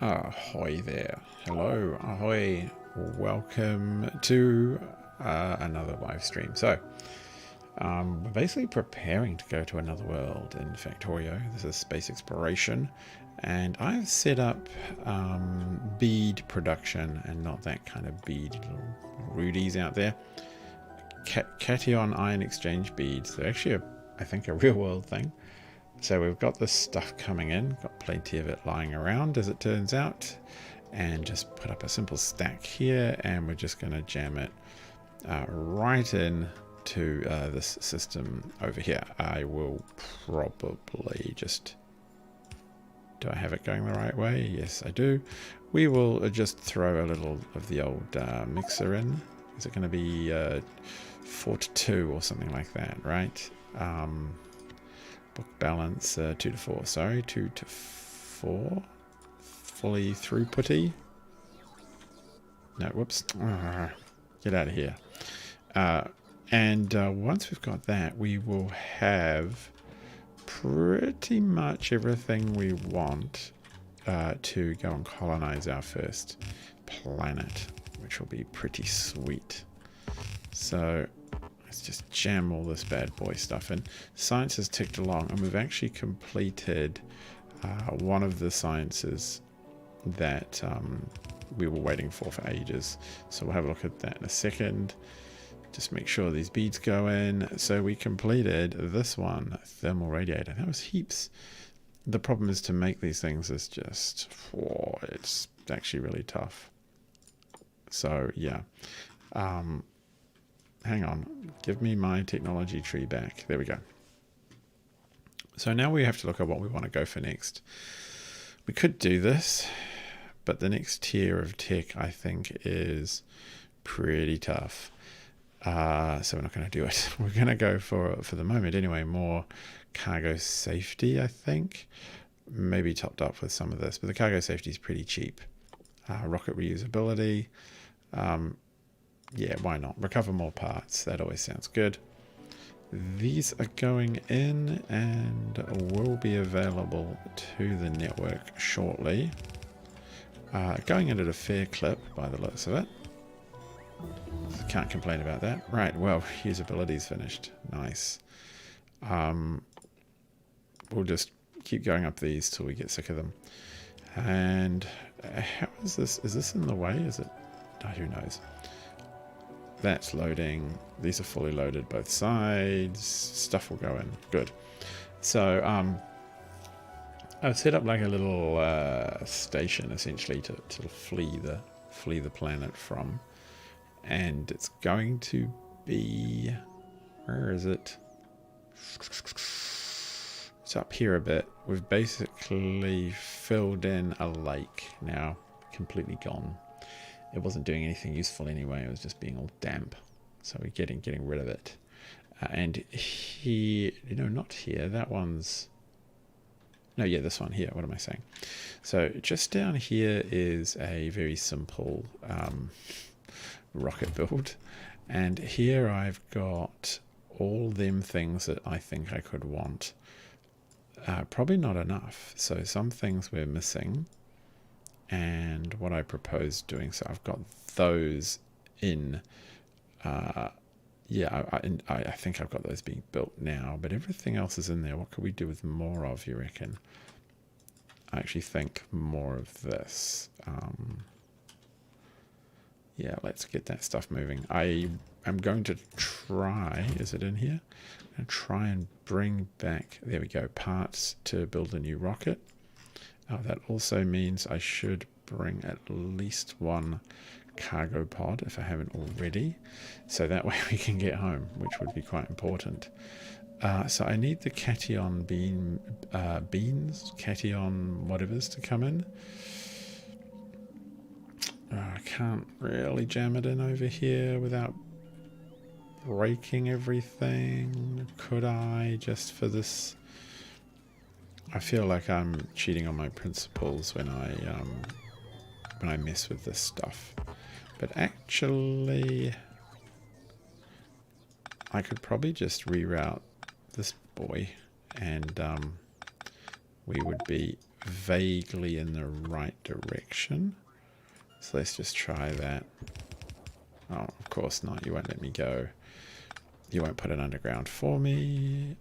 Ahoy there. Hello, ahoy. Welcome to another live stream. So, we're basically preparing to go to another world in Factorio. This is space exploration. And I've set up bead production and not that kind of bead, little rudies out there. Cation ion exchange beads. They're actually, I think, a real world thing. So we've got this stuff coming in, got plenty of it lying around as it turns out, and just put up a simple stack here, and we're just going to jam it right in to this system over here. I will probably just... Do I have it going the right way? Yes, I do. We will just throw a little of the old mixer in. Is it going to be 4 to 2 or something like that, right? Book balance 2 to 4, sorry, 2 to 4. Fully throughputty. No, whoops. Get out of here. And once we've got that, we will have pretty much everything we want to go and colonize our first planet, which will be pretty sweet. So let's just jam all this bad boy stuff in. Science has ticked along, and we've actually completed one of the sciences that we were waiting for ages. So we'll have a look at that in a second. Just make sure these beads go in. So we completed this one, thermal radiator. That was heaps. The problem is to make these things is just, it's actually really tough. So yeah. Hang on, give me my technology tree back. There we go. So now we have to look at what we want to go for next. We could do this, but the next tier of tech I think is pretty tough. So we're not going to do it. We're going to go for the moment anyway, more cargo safety, I think. Maybe topped up with some of this, but the cargo safety is pretty cheap. Rocket reusability. Yeah, why not? Recover more parts. That always sounds good. These are going in and will be available to the network shortly. Going in at a fair clip by the looks of it. Can't complain about that. Right, well, usability's finished. Nice. We'll just keep going up these till we get sick of them. And how is this? Is this in the way? Is it? Oh, who knows? That's loading. These are fully loaded both sides. Stuff will go in. Good. So I've set up like a little station essentially to flee the planet from, and it's going to be, where is it? It's up here a bit. We've basically filled in a lake now, completely gone. It wasn't doing anything useful anyway. It was just being all damp. So we're getting rid of it. And here, not here. That one's... No, yeah, this one here. What am I saying? So just down here is a very simple rocket build. And here I've got all them things that I think I could want. Probably not enough. So some things we're missing. And what I propose doing, so I've got those in, yeah, I think I've got those being built now, but everything else is in there. What could we do with more of, you reckon? I actually think more of this. Yeah, let's get that stuff moving. I am going to try, is it in here? I'm going to try and bring back, there we go, parts to build a new rocket. That also means I should bring at least one cargo pod if I haven't already, so that way we can get home, which would be quite important. So I need the cation beans, cation whatever's to come in. I can't really jam it in over here without breaking everything. Could I, just for this? I feel like I'm cheating on my principles when I mess with this stuff. But actually, I could probably just reroute this boy, and we would be vaguely in the right direction. So let's just try that. Oh, of course not. You won't let me go. You won't put it underground for me.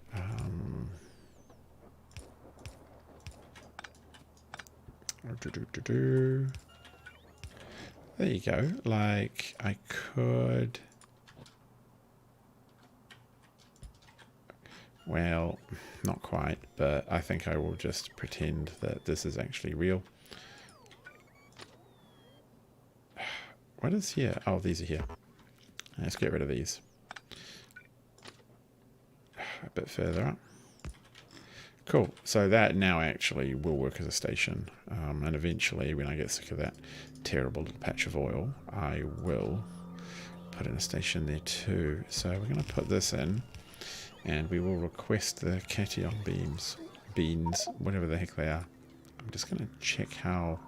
There you go. Like, I could... Well, not quite, but I think I will just pretend that this is actually real. What is here? Oh, these are here. Let's get rid of these. A bit further up. Cool. So that now actually will work as a station. And eventually, when I get sick of that terrible little patch of oil, I will put in a station there too. So we're going to put this in. And we will request the cation beans, whatever the heck they are. I'm just going to check how...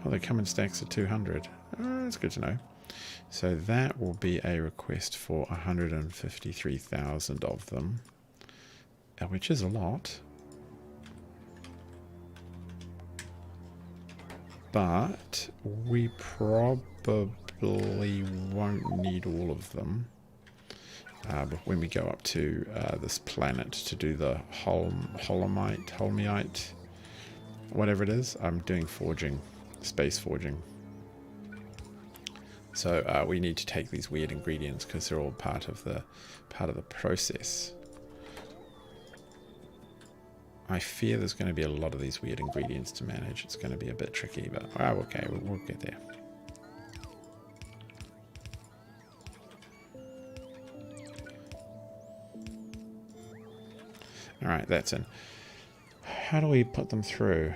Oh, they come in stacks of 200. Oh, that's good to know. So that will be a request for 153,000 of them, which is a lot. But we probably won't need all of them. When we go up to this planet to do the holmite, whatever it is, I'm doing forging, space forging. So we need to take these weird ingredients because they're all part of the process. I fear there's going to be a lot of these weird ingredients to manage. It's going to be a bit tricky, but okay, we'll get there. Alright, that's in. How do we put them through?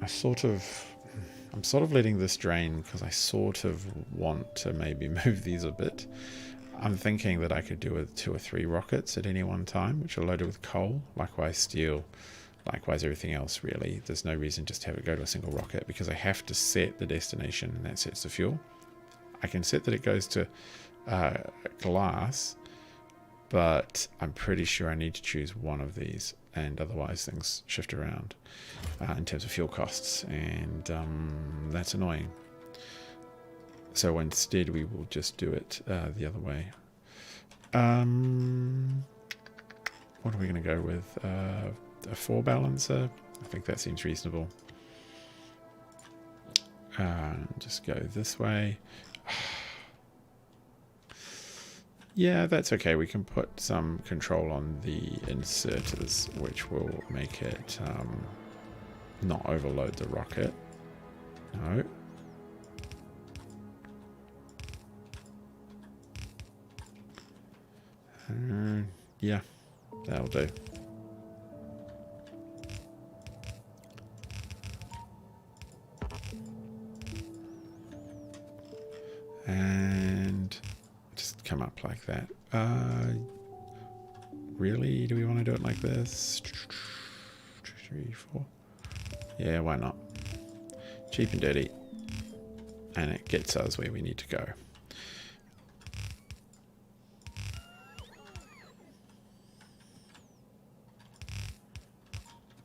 I'm sort of letting this drain because I sort of want to maybe move these a bit. I'm thinking that I could do with 2 or 3 rockets at any one time, which are loaded with coal, likewise steel, likewise everything else really. There's no reason just to have it go to a single rocket because I have to set the destination and that sets the fuel. I can set that it goes to glass, but I'm pretty sure I need to choose one of these, and otherwise things shift around in terms of fuel costs, and that's annoying. So instead we will just do it the other way. What are we going to go with? A 4 balancer? I think that seems reasonable. Just go this way. Yeah, that's okay. We can put some control on the inserters, which will make it not overload the rocket. No. Yeah, that'll do. And just come up like that. Really? Do we want to do it like this? 2, 3, 4. Yeah, why not? Cheap and dirty. And it gets us where we need to go.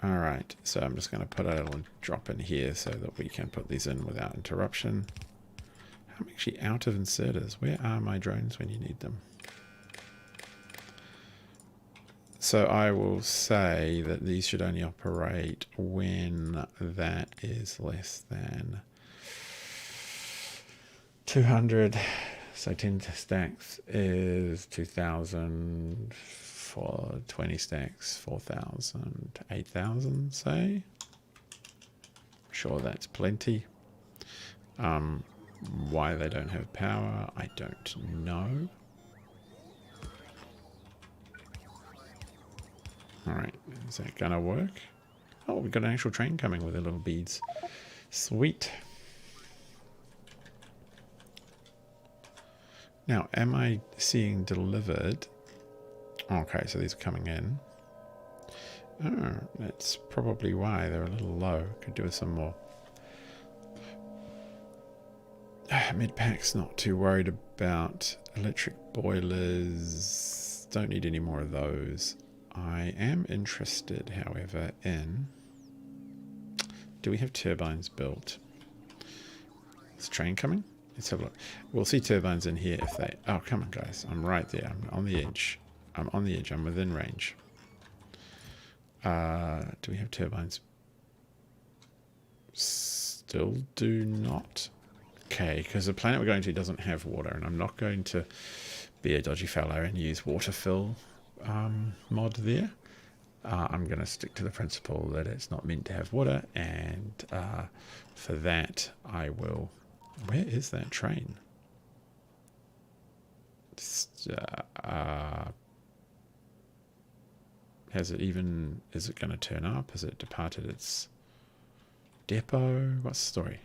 Alright, so I'm just going to put a little drop in here so that we can put these in without interruption. I'm actually out of inserters. Where are my drones when you need them? So I will say that these should only operate when that is less than 200. So 10 stacks is 2,000. For 20 stacks, 4,000, 8,000, say. Sure, that's plenty. Why they don't have power, I don't know. Alright, is that gonna work? Oh, we've got an actual train coming with their little beads. Sweet. Now, am I seeing delivered? Okay, so these are coming in. Oh, that's probably why they're a little low. Could do with some more. Mid-pack's not too worried about. Electric boilers. Don't need any more of those. I am interested, however, in Do we have turbines built? Is the train coming? Let's have a look. We'll see turbines in here if they... Oh, come on, guys. I'm right there. I'm on the edge. I'm on the edge. I'm within range. Do we have turbines? Still do not. Okay, because the planet we're going to doesn't have water, and I'm not going to be a dodgy fellow and use water fill mod there. I'm going to stick to the principle that it's not meant to have water, and for that I will... Where is that train? Has it even... Is it going to turn up? Has it departed its depot? What's the story?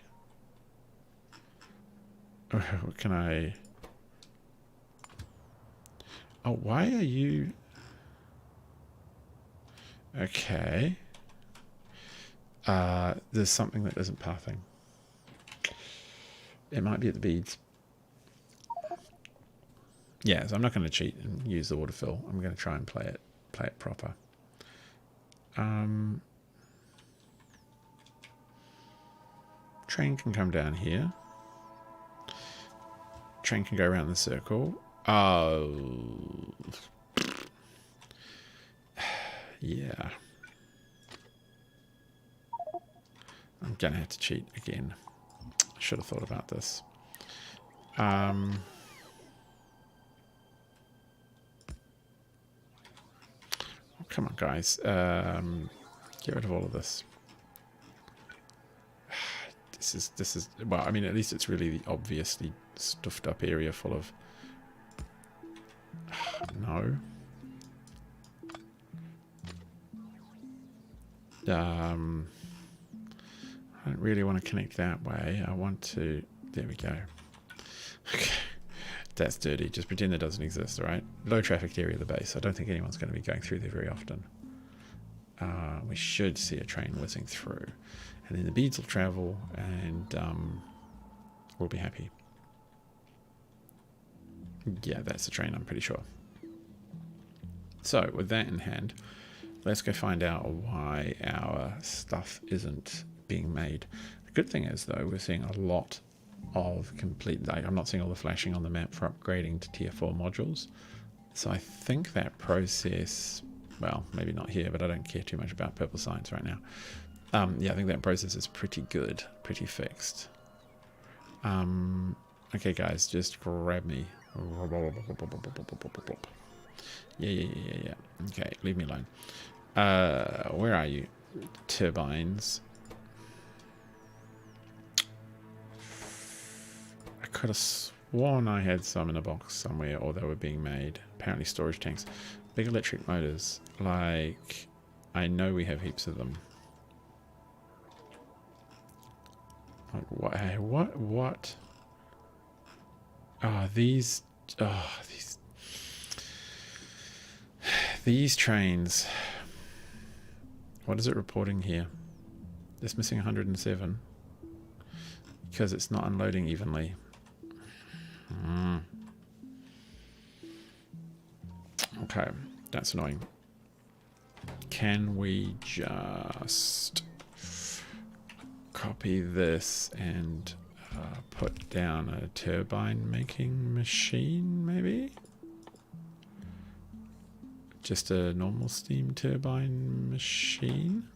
What can I... Oh, why are you... Okay. There's something that isn't pathing. It might be at the beads. Yeah, so I'm not going to cheat and use the water fill. I'm going to try and play it proper. Train can come down here. Train can go around the circle. Oh. Yeah. I'm going to have to cheat again. I should have thought about this. Oh, come on, guys. Get rid of all of this. This is well, I mean, at least it's really the obviously stuffed up area full of... No. I don't really want to connect that way. I want to... There we go. Okay. That's dirty. Just pretend that doesn't exist, alright? Low traffic area of the base. I don't think anyone's going to be going through there very often. We should see a train whizzing through. And then the beads will travel and we'll be happy. Yeah, that's the train, I'm pretty sure. So, with that in hand, let's go find out why our stuff isn't being made. The good thing is, though, we're seeing a lot of complete... Like, I'm not seeing all the flashing on the map for upgrading to tier 4 modules. So I think that process... Well, maybe not here, but I don't care too much about purple science right now. Yeah, I think that process is pretty good, pretty fixed. Okay, guys, just grab me. Yeah. Okay, leave me alone. Where are you? Turbines. I could have sworn I had some in a box somewhere, or they were being made. Apparently storage tanks. Big electric motors. Like, I know we have heaps of them. Like, what? Oh, these trains. What is it reporting here? It's missing 107 because it's not unloading evenly. Okay, that's annoying. Can we just copy this and put down a turbine making machine, maybe? Just a normal steam turbine machine?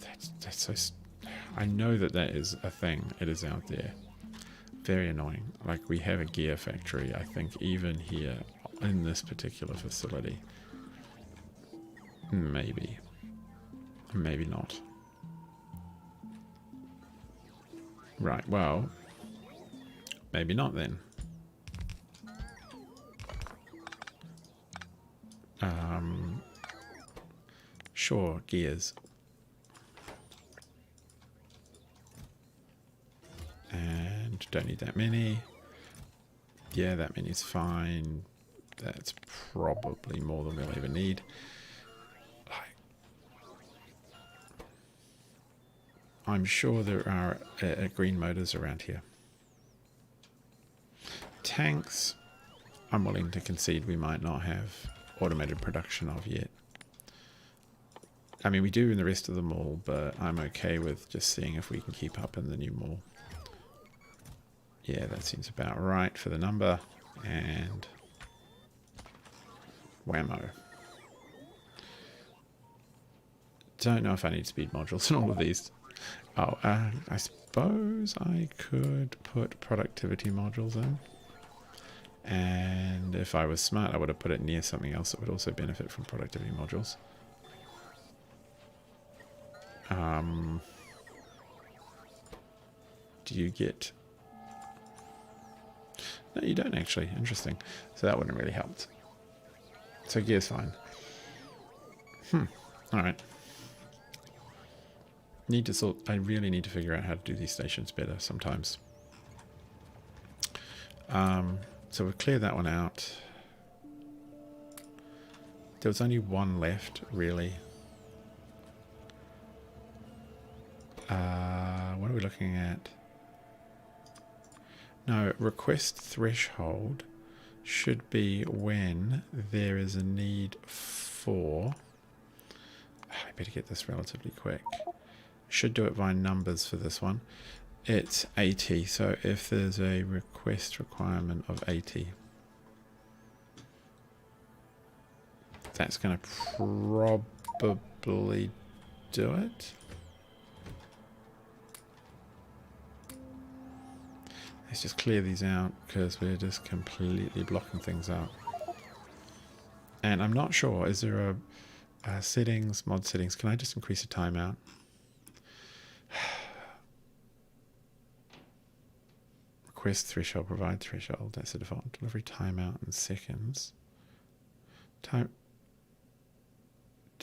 That's so... I know that is a thing. It is out there. Very annoying. Like, we have a gear factory, I think, even here in this particular facility. Maybe. Maybe not. Right, well, maybe not then. Sure, gears. And don't need that many. Yeah, that many's fine. That's probably more than we'll ever need. I'm sure there are green motors around here. Tanks, I'm willing to concede we might not have automated production of yet. I mean, we do in the rest of the mall, but I'm okay with just seeing if we can keep up in the new mall. Yeah, that seems about right for the number. And whammo. Don't know if I need speed modules in all of these. Oh, I suppose I could put productivity modules in. And if I was smart, I would have put it near something else that would also benefit from productivity modules. Do you get... No, you don't actually. Interesting. So that wouldn't really help. So gear's fine. Alright. I really need to figure out how to do these stations better sometimes. So we've cleared that one out. There was only one left, really. What are we looking at? No, request threshold should be when there is a need for... I better get this relatively quick. Should do it by numbers for this one. It's 80, so if there's a request requirement of 80, that's going to probably do it. Let's just clear these out because we're just completely blocking things out. And I'm not sure, is there a settings, mod settings, can I just increase the timeout? Request threshold, provide threshold, that's the default. Delivery timeout in seconds. Time.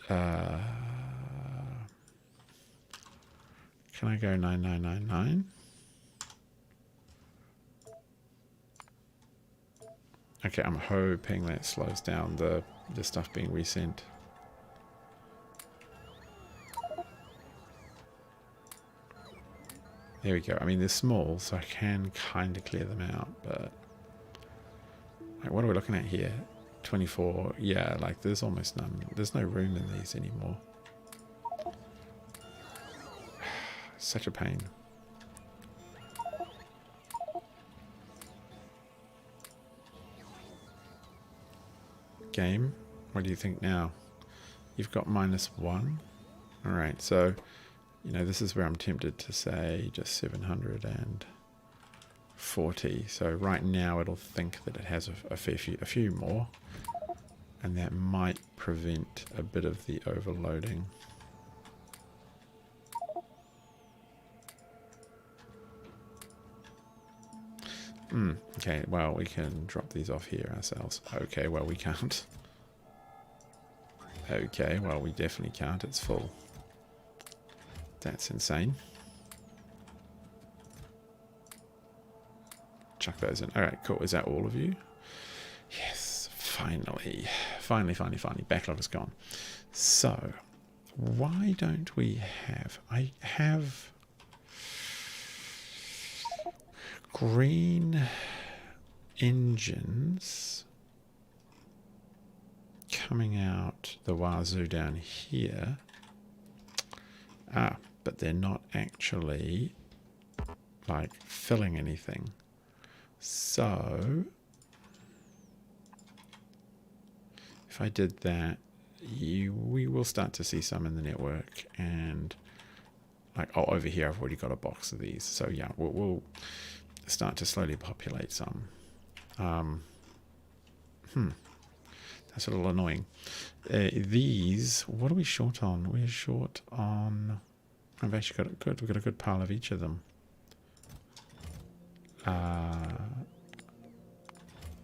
Can I go 9999? Okay, I'm hoping that slows down the stuff being resent. There we go. I mean, they're small, so I can kind of clear them out, but... Like, what are we looking at here? 24. Yeah, like, there's almost none. There's no room in these anymore. Such a pain. Game, what do you think now? You've got -1. Alright, so, you know, this is where I'm tempted to say just 740. So right now it'll think that it has a few more. And that might prevent a bit of the overloading. Okay, well, we can drop these off here ourselves. Okay, well, we can't. Okay, well, we definitely can't. It's full. That's insane. Chuck those in. Alright, cool. Is that all of you? Yes, finally. Finally. Backlog is gone. So, why don't we have... I have... green engines coming out the wazoo down here. But they're not actually like filling anything. So if I did that, we will start to see some in the network. And like, oh, over here I've already got a box of these. So yeah, we'll start to slowly populate some. That's a little annoying. These, what are we short on? We're short on... I've actually got we've got a good pile of each of them.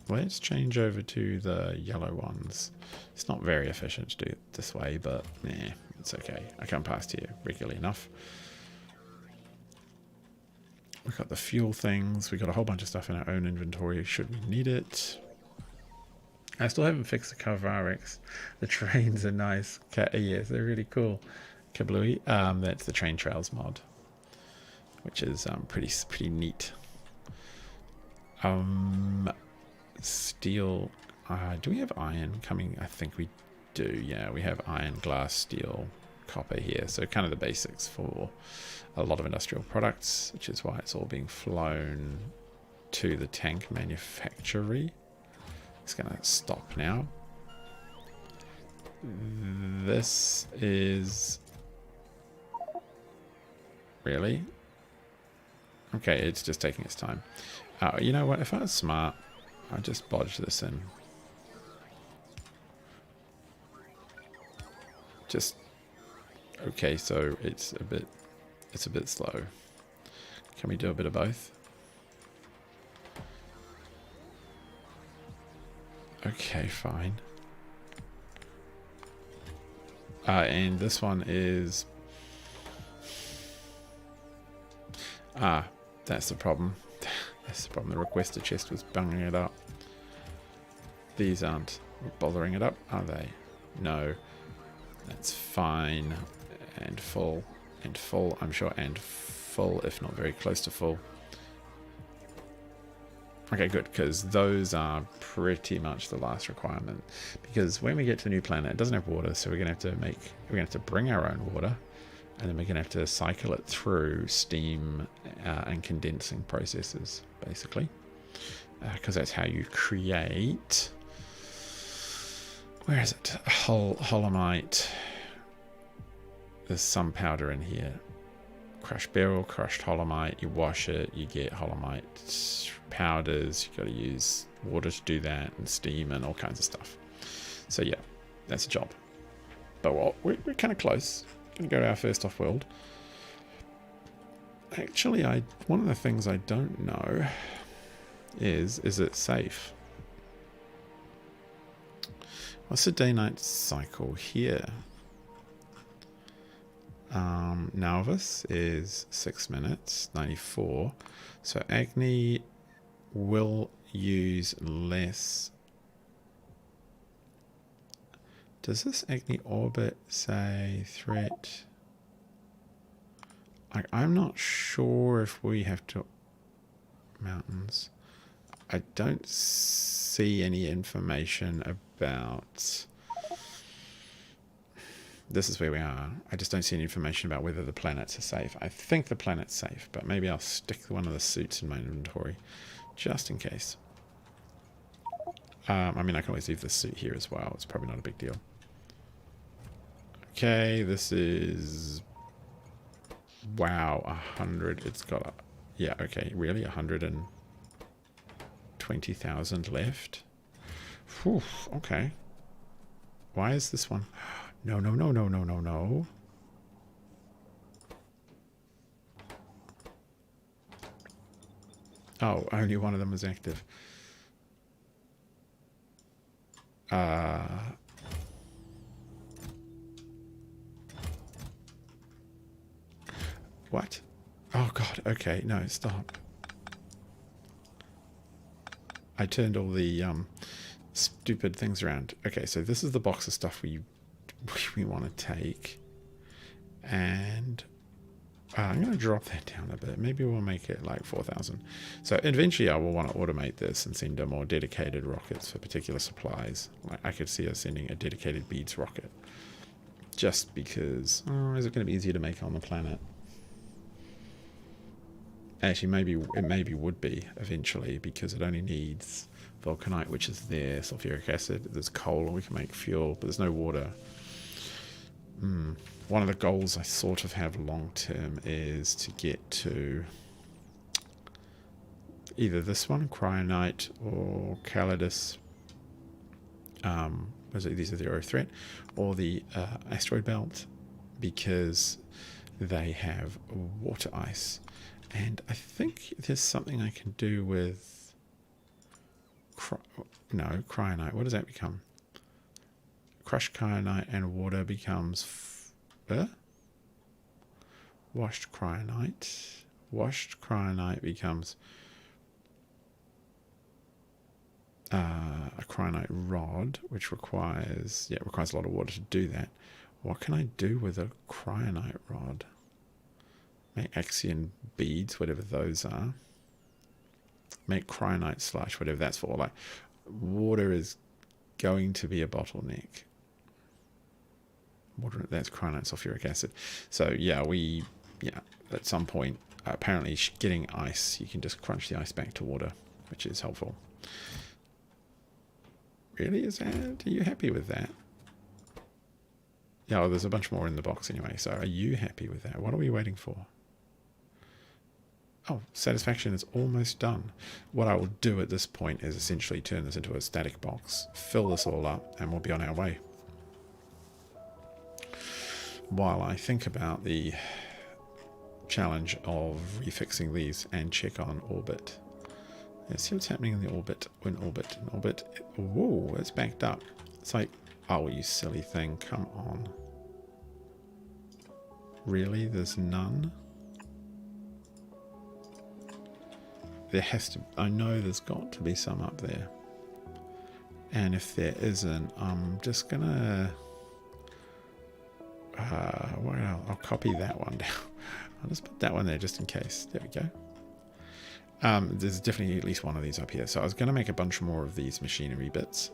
Let's change over to the yellow ones. It's not very efficient to do it this way, but yeah, it's okay. I come past here regularly enough. We've got the fuel things. We've got a whole bunch of stuff in our own inventory should we need it. I still haven't fixed the Carvarix. The trains are nice. Yes, they're really cool. Kablooey. That's the Train Trails mod, which is pretty neat. Steel. Do we have iron coming? I think we do. Yeah, we have iron, glass, steel, copper here. So kind of the basics for a lot of industrial products, which is why it's all being flown to the tank manufactory. It's going to stop now. This is... Really? Okay, it's just taking its time. You know what? If I was smart, I'd just bodge this in. Just... Okay, so it's a bit slow. Can we do a bit of both? Okay, fine. And this one is... that's the problem. That's the problem. The requester chest was bunging it up. These aren't bothering it up, are they? No. That's fine. And full. And full, I'm sure. And full, if not very close to full. Okay, good, because those are pretty much the last requirement. Because when we get to a new planet, it doesn't have water, so we're gonna have to bring our own water, and then we're gonna have to cycle it through steam and condensing processes, basically, because that's how you create. Where is it? Holomite. There's some powder in here. Crushed beryl, crushed holomite. You wash it, you get holomite powders. You got to use water to do that, and steam and all kinds of stuff. So yeah, that's a job. But well, we're kind of close. Gonna go to our first off-world. Actually, one of the things I don't know is it safe? What's the day-night cycle here? Nalvis is 6 minutes, 94. So Agni will use less. Does this Agni orbit say threat? I'm not sure if we have to... Mountains. I don't see any information about... This is where we are. I just don't see any information about whether the planets are safe. I think the planet's safe, but maybe I'll stick one of the suits in my inventory just in case. I mean, I can always leave this suit here as well. It's probably not a big deal. Okay, this is... Wow, 100. It's got a... Yeah, okay, really? 120,000 left? Whew, okay. Why is this one... No, no, no, no, no, no, no. Oh, only one of them was active. What? Oh god, okay, no, stop. I turned all the stupid things around. Okay, so this is the box of stuff we want to take, and I'm going to drop that down a bit. Maybe we'll make it like 4,000. So eventually I will want to automate this and send more dedicated rockets for particular supplies. Like I could see us sending a dedicated beads rocket, just because is it going to be easier to make on the planet? Actually, maybe would be eventually, because it only needs vulcanite, which is there, sulfuric acid, there's coal, and we can make fuel, but there's no water. One of the goals I sort of have long term is to get to either this one, Cryonite, or Calidus. These are the Earth threat, or the asteroid belt, because they have water ice. And I think there's something I can do with Cryonite. What does that become? Crushed Cryonite and water becomes washed Cryonite. Washed Cryonite becomes a Cryonite rod, which requires a lot of water to do that. What can I do with a Cryonite rod? Make Axion beads, whatever those are. Make Cryonite slush, whatever that's for. Like, water is going to be a bottleneck. water. That's cyanide sulfuric acid. So yeah, at some point, apparently getting ice, you can just crunch the ice back to water, which is helpful. Really, is that? Are you happy with that? Yeah, well, there's a bunch more in the box anyway. So are you happy with that? What are we waiting for? Oh, satisfaction is almost done. What I will do at this point is essentially turn this into a static box, fill this all up, and we'll be on our way. While I think about the challenge of refixing these and check on orbit. Let's see what's happening in the orbit. In orbit. Whoa, it's backed up. It's like, oh, you silly thing, come on. Really? There's none? There has to, I know there's got to be some up there. And if there isn't, I'm just gonna, well, I'll copy that one down. I'll just put that one there just in case. There we go. There's definitely at least one of these up here. So I was going to make a bunch more of these machinery bits.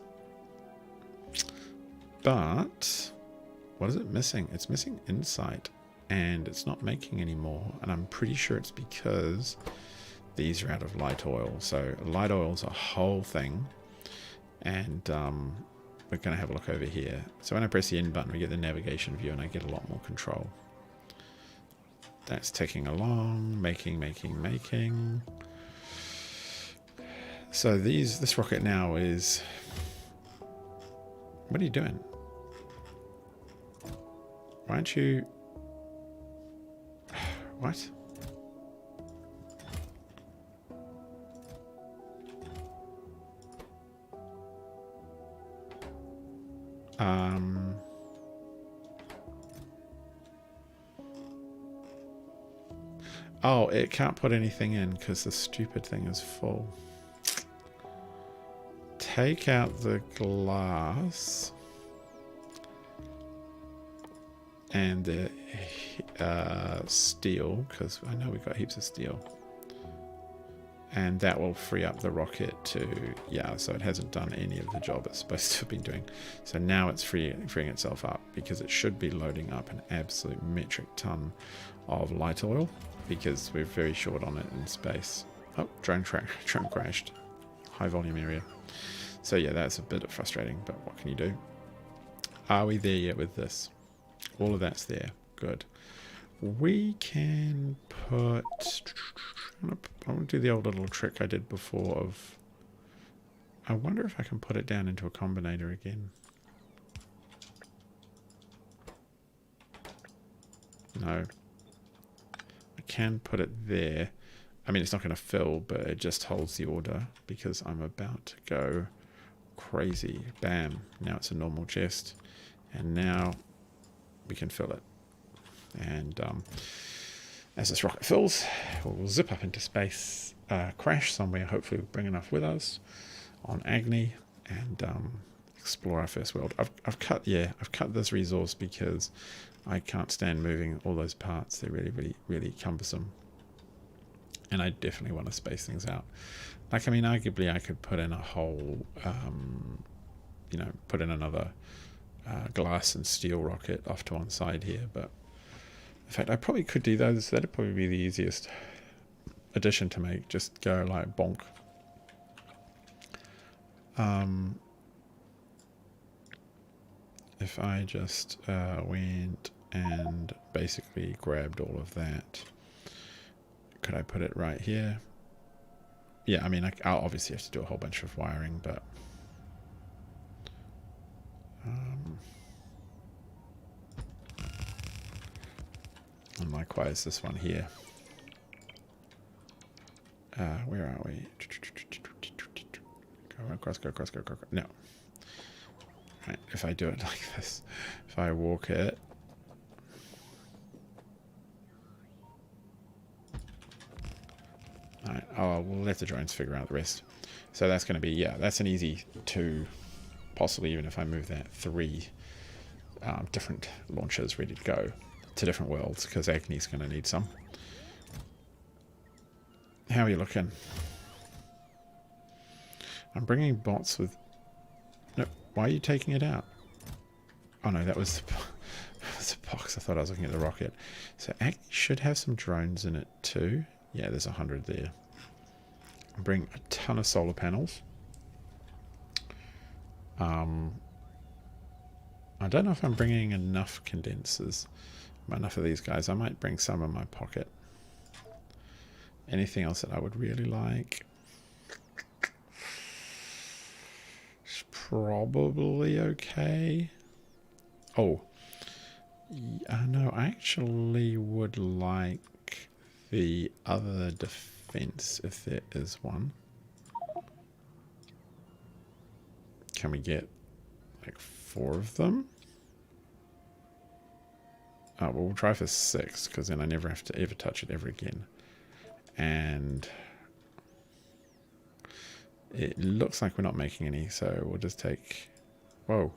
But what is it missing? It's missing insight. And it's not making any more. And I'm pretty sure it's because these are out of light oil. So light oil's a whole thing. And we're going to have a look over here. So when I press the N button, we get the navigation view and I get a lot more control. That's ticking along, making. So this rocket now is... What are you doing? Why aren't you... What? Oh, it can't put anything in because the stupid thing is full. Take out the glass and the steel, because I know we've got heaps of steel. And that will free up the rocket to, yeah, so it hasn't done any of the job it's supposed to have been doing. So now it's freeing itself up because it should be loading up an absolute metric ton of light oil because we're very short on it in space. Oh, drone crashed. High volume area. So yeah, that's a bit frustrating, but what can you do? Are we there yet with this? All of that's there. Good. We can put... I want to do the old little trick I did before of... I wonder if I can put it down into a combinator again. No. I can put it there. I mean, it's not going to fill, but it just holds the order because I'm about to go crazy. Bam. Now it's a normal chest. And now we can fill it. And as this rocket fills, we'll zip up into space, crash somewhere, hopefully we'll bring enough with us on Agni, and explore our first world. I've cut this resource because I can't stand moving all those parts. They're really cumbersome. And I definitely want to space things out. Like, I mean, arguably I could put in a whole, put in another glass and steel rocket off to one side here, but in fact, I probably could do those. That'd probably be the easiest addition to make. Just go like bonk. If I just went and basically grabbed all of that, could I put it right here? Yeah, I mean, I'll obviously have to do a whole bunch of wiring, but and likewise this one here. Where are we? Go across, go across, go across. No. Right, if I do it like this, if I walk it, alright, we'll let the drones figure out the rest. So that's going to be, yeah, that's an easy 2, possibly even if I move that 3 different launchers ready to go to different worlds, because Agni's going to need some. How are you looking? I'm bringing bots with... No, why are you taking it out? Oh no, that was it's a box. I thought I was looking at the rocket. So it should have some drones in it too. Yeah, there's 100 there. Bring a ton of solar panels. I don't know if I'm bringing enough condensers. Enough of these guys. I might bring some in my pocket. Anything else that I would really like? It's probably okay. Oh, no, I actually would like the other defense if there is one. Can we get like 4 of them? Oh, well, we'll try for 6 because then I never have to ever touch it ever again. And it looks like we're not making any, so we'll just take... Whoa.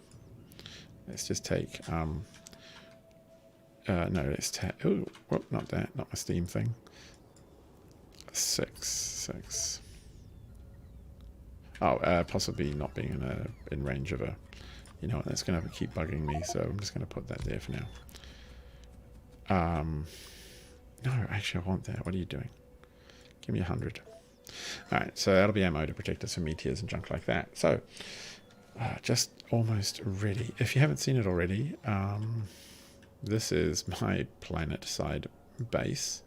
Let's just take... no, let's take... Oh, whoop, not that. Not my Steam thing. 6. Oh, possibly not being in range of a... You know what, that's going to keep bugging me, so I'm just going to put that there for now. No, actually I want that. What are you doing? Give me 100. Alright, so that'll be ammo to protect us from meteors and junk like that. So, just almost ready. If you haven't seen it already, this is my planet side base.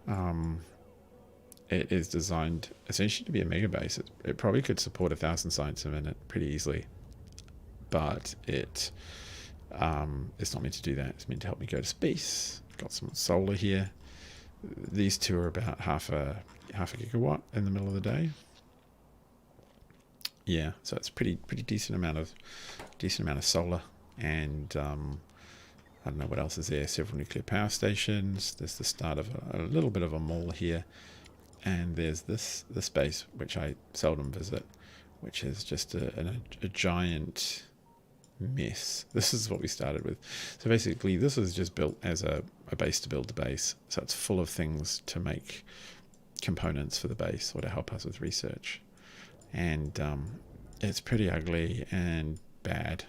It is designed essentially to be a mega base. It probably could support 1,000 sites a minute pretty easily. But it's not meant to do that. It's meant to help me go to space. Got some solar here. These two are about half a gigawatt in the middle of the day. Yeah, so it's pretty decent amount of solar, and I don't know what else is there. Several nuclear power stations. There's the start of a little bit of a mall here, and there's this base which I seldom visit, which is just a giant mess. This is what we started with. So basically this is just built as a base to build the base. So it's full of things to make components for the base or to help us with research. And it's pretty ugly and bad.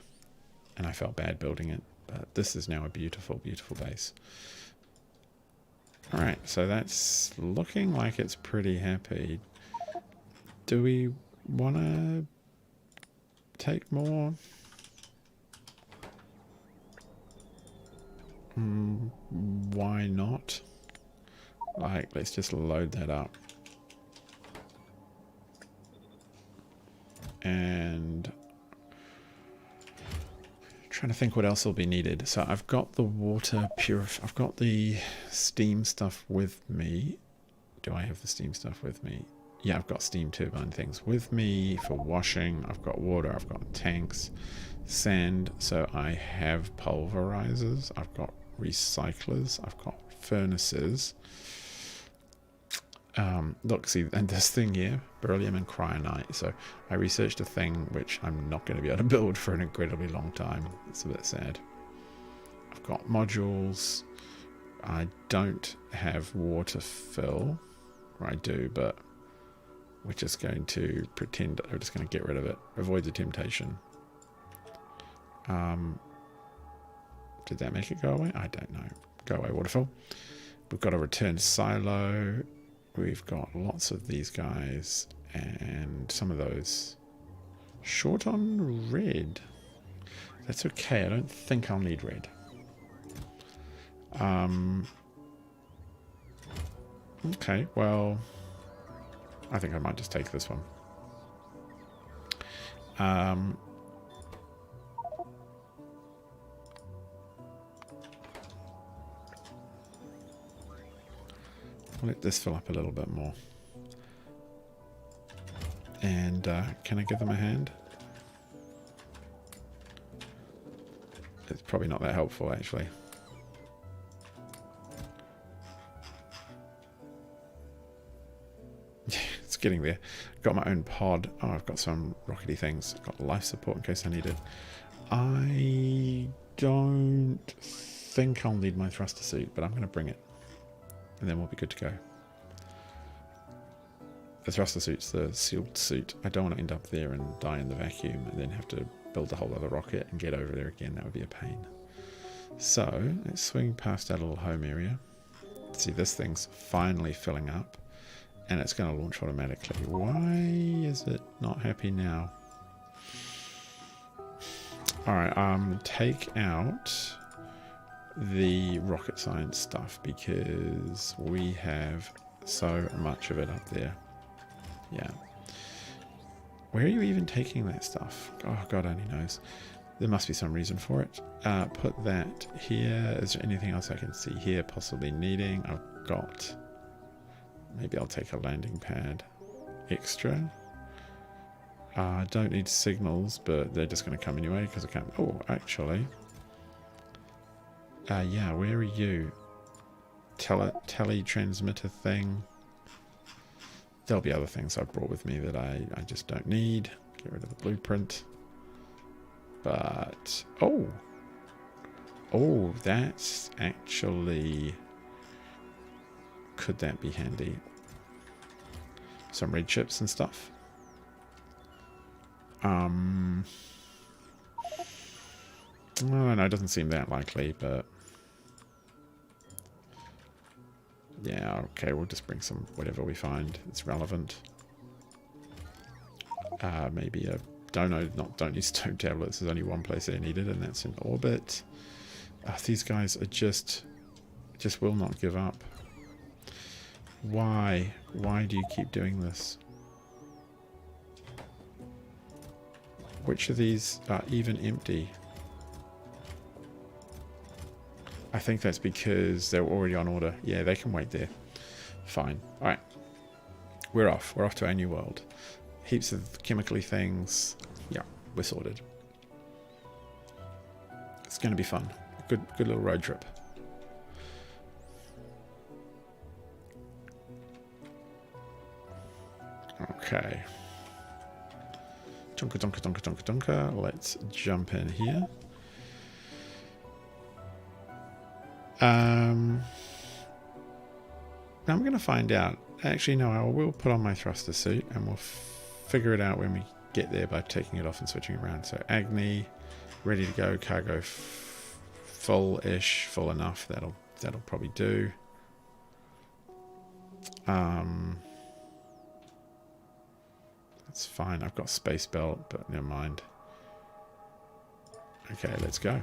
And I felt bad building it. But this is now a beautiful, beautiful base. Alright, so that's looking like it's pretty happy. Do we want to take more? Why not? Like, let's just load that up. And trying to think what else will be needed. So I've got the water I've got the steam stuff with me. Do I have the steam stuff with me? Yeah, I've got steam turbine things with me for washing. I've got water, I've got tanks, sand. So I have pulverizers, I've got recyclers, I've got furnaces. Look, see, and this thing here, beryllium and cryonite. So I researched a thing which I'm not going to be able to build for an incredibly long time. It's a bit sad. I've got modules. I don't have water fill, or I do, but we're just going to pretend that we're just going to get rid of it. Avoid the temptation. Did that make it go away? I don't know. Go away, waterfall. We've got a return silo. We've got lots of these guys and some of those. Short on red. That's okay. I don't think I'll need red. Okay, well, I think I might just take this one. Let this fill up a little bit more. And can I give them a hand? It's probably not that helpful, actually. It's getting there. Got my own pod. Oh, I've got some rockety things. Got life support in case I need it. I don't think I'll need my thruster suit, but I'm going to bring it. And then we'll be good to go. The thruster suit's the sealed suit. I don't want to end up there and die in the vacuum and then have to build a whole other rocket and get over there again. That would be a pain. So let's swing past our little home area. See, this thing's finally filling up, and it's going to launch automatically. Why is it not happy now? Alright, take out the rocket science stuff because we have so much of it up there. Yeah. Where are you even taking that stuff? Oh, God only knows. There must be some reason for it. Put that here. Is there anything else I can see here possibly needing? I've got... Maybe I'll take a landing pad extra. I don't need signals, but they're just going to come anyway because I can't... Oh, actually... yeah, where are you? Teletransmitter thing. There'll be other things I've brought with me that I just don't need. Get rid of the blueprint. But... Oh! Oh, that's actually... Could that be handy? Some red chips and stuff. Oh, no, it doesn't seem that likely, but... Yeah, okay, we'll just bring some whatever we find that's relevant. Maybe a... Don't use stone tablets. There's only one place they're needed, and that's in orbit. These guys are just will not give up. Why? Why do you keep doing this? Which of these are even empty? I think that's because they're already on order. Yeah, they can wait there. Fine. Alright. We're off. We're off to our new world. Heaps of chemically things. Yeah, we're sorted. It's going to be fun. Good little road trip. Okay. Dunka, dunka, dunka, dunka, dunka. Let's jump in here. Now I'm going to find out. Actually, no, I will put on my thruster suit and we'll figure it out when we get there by taking it off and switching around. So Agni, ready to go. Cargo full-ish, full enough. That'll probably do. That's fine. I've got space belt, but never mind. Okay, let's go.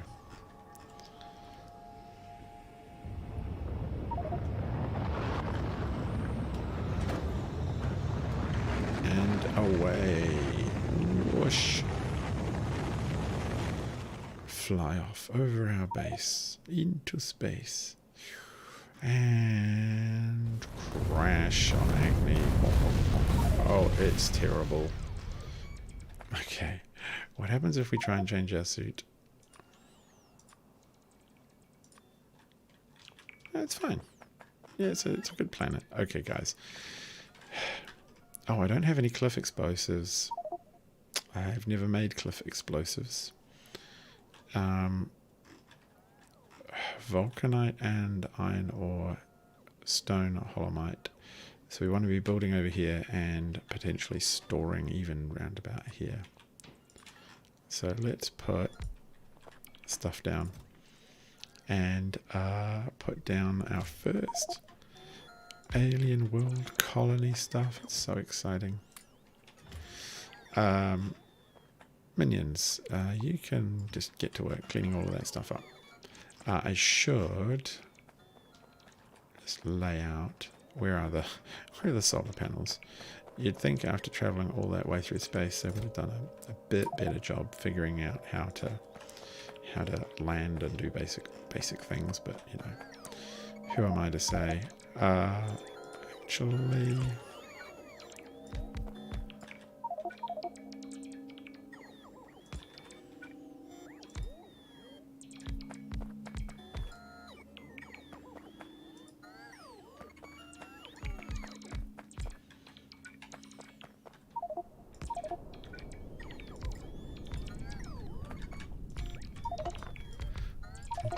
And away. Whoosh. Fly off over our base into space. And crash on Agni. Oh, it's terrible. Okay. What happens if we try and change our suit? It's fine. Yeah, it's a good planet. Okay, guys. Oh, I don't have any cliff explosives. I've never made cliff explosives. Vulcanite and iron ore, stone holomite. So we want to be building over here and potentially storing even round about here. So let's put stuff down and put down our first alien world colony stuff. It's so exciting. Minions, you can just get to work cleaning all of that stuff up. I should just lay out where are the solar panels. You'd think after traveling all that way through space they would have done a bit better job figuring out how to land and do basic things, but you know, who am I to say? Actually,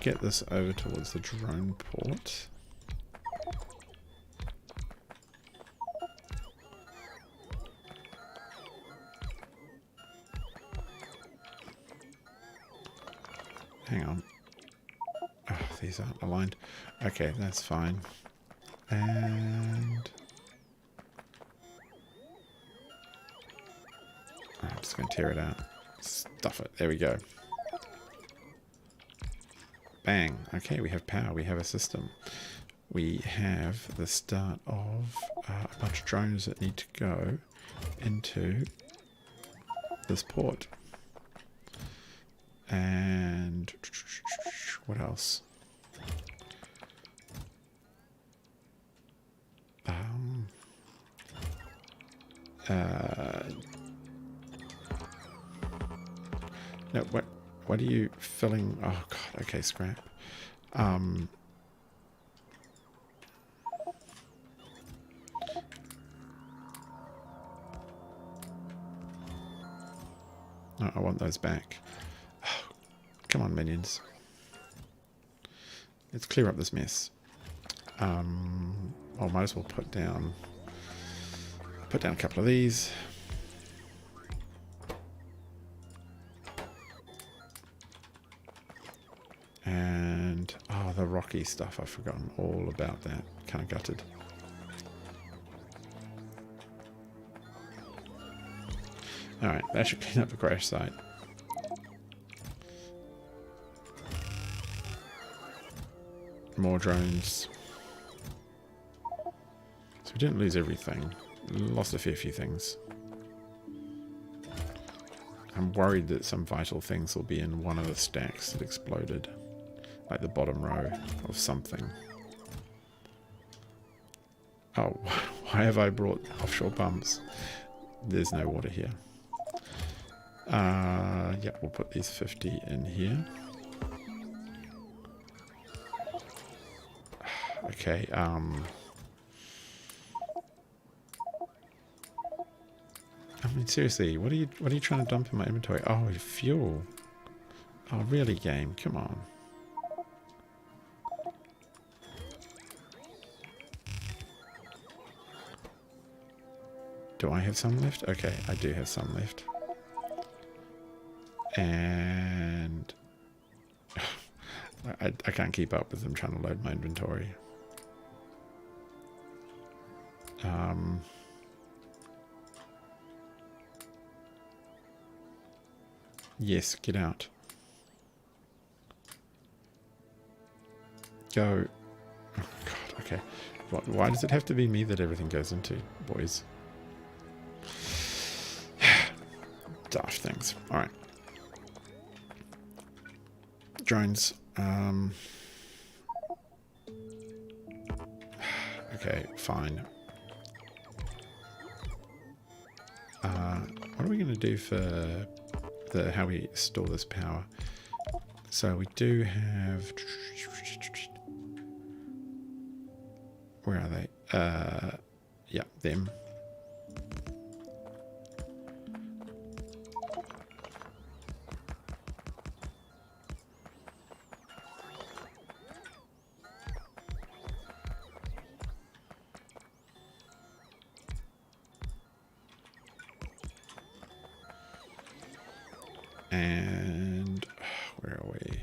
get this over towards the drone port. Hang on. these aren't aligned. Okay, that's fine. And I'm just going to tear it out. Stuff it. There we go. Bang. Okay, we have power. We have a system. We have the start of a bunch of drones that need to go into this port. And what else? No, what are you filling? Oh god, okay, scrap. Oh, I want those back. Oh, come on, minions. Let's clear up this mess. I might as well put down a couple of these. And oh, the rocky stuff, I've forgotten all about that. Kind of gutted. Alright, that should clean up the crash site. More drones. So we didn't lose everything. Lost a fair few things. I'm worried that some vital things will be in one of the stacks that exploded. Like the bottom row of something. Oh, why have I brought offshore pumps? There's no water here. Yep, we'll put these 50 in here. Okay, I mean, seriously, what are you trying to dump in my inventory? Oh, fuel. Oh, really, game? Come on. Do I have some left? Okay, I do have some left. And I can't keep up with them trying to load my inventory. Yes, get out. Go. Oh, God, okay. Why does it have to be me that everything goes into, boys? Daft things. Alright. Drones. Okay, fine. What are we going to do for how we store this power? So we do have... Where are they? Yeah, them. And where are we?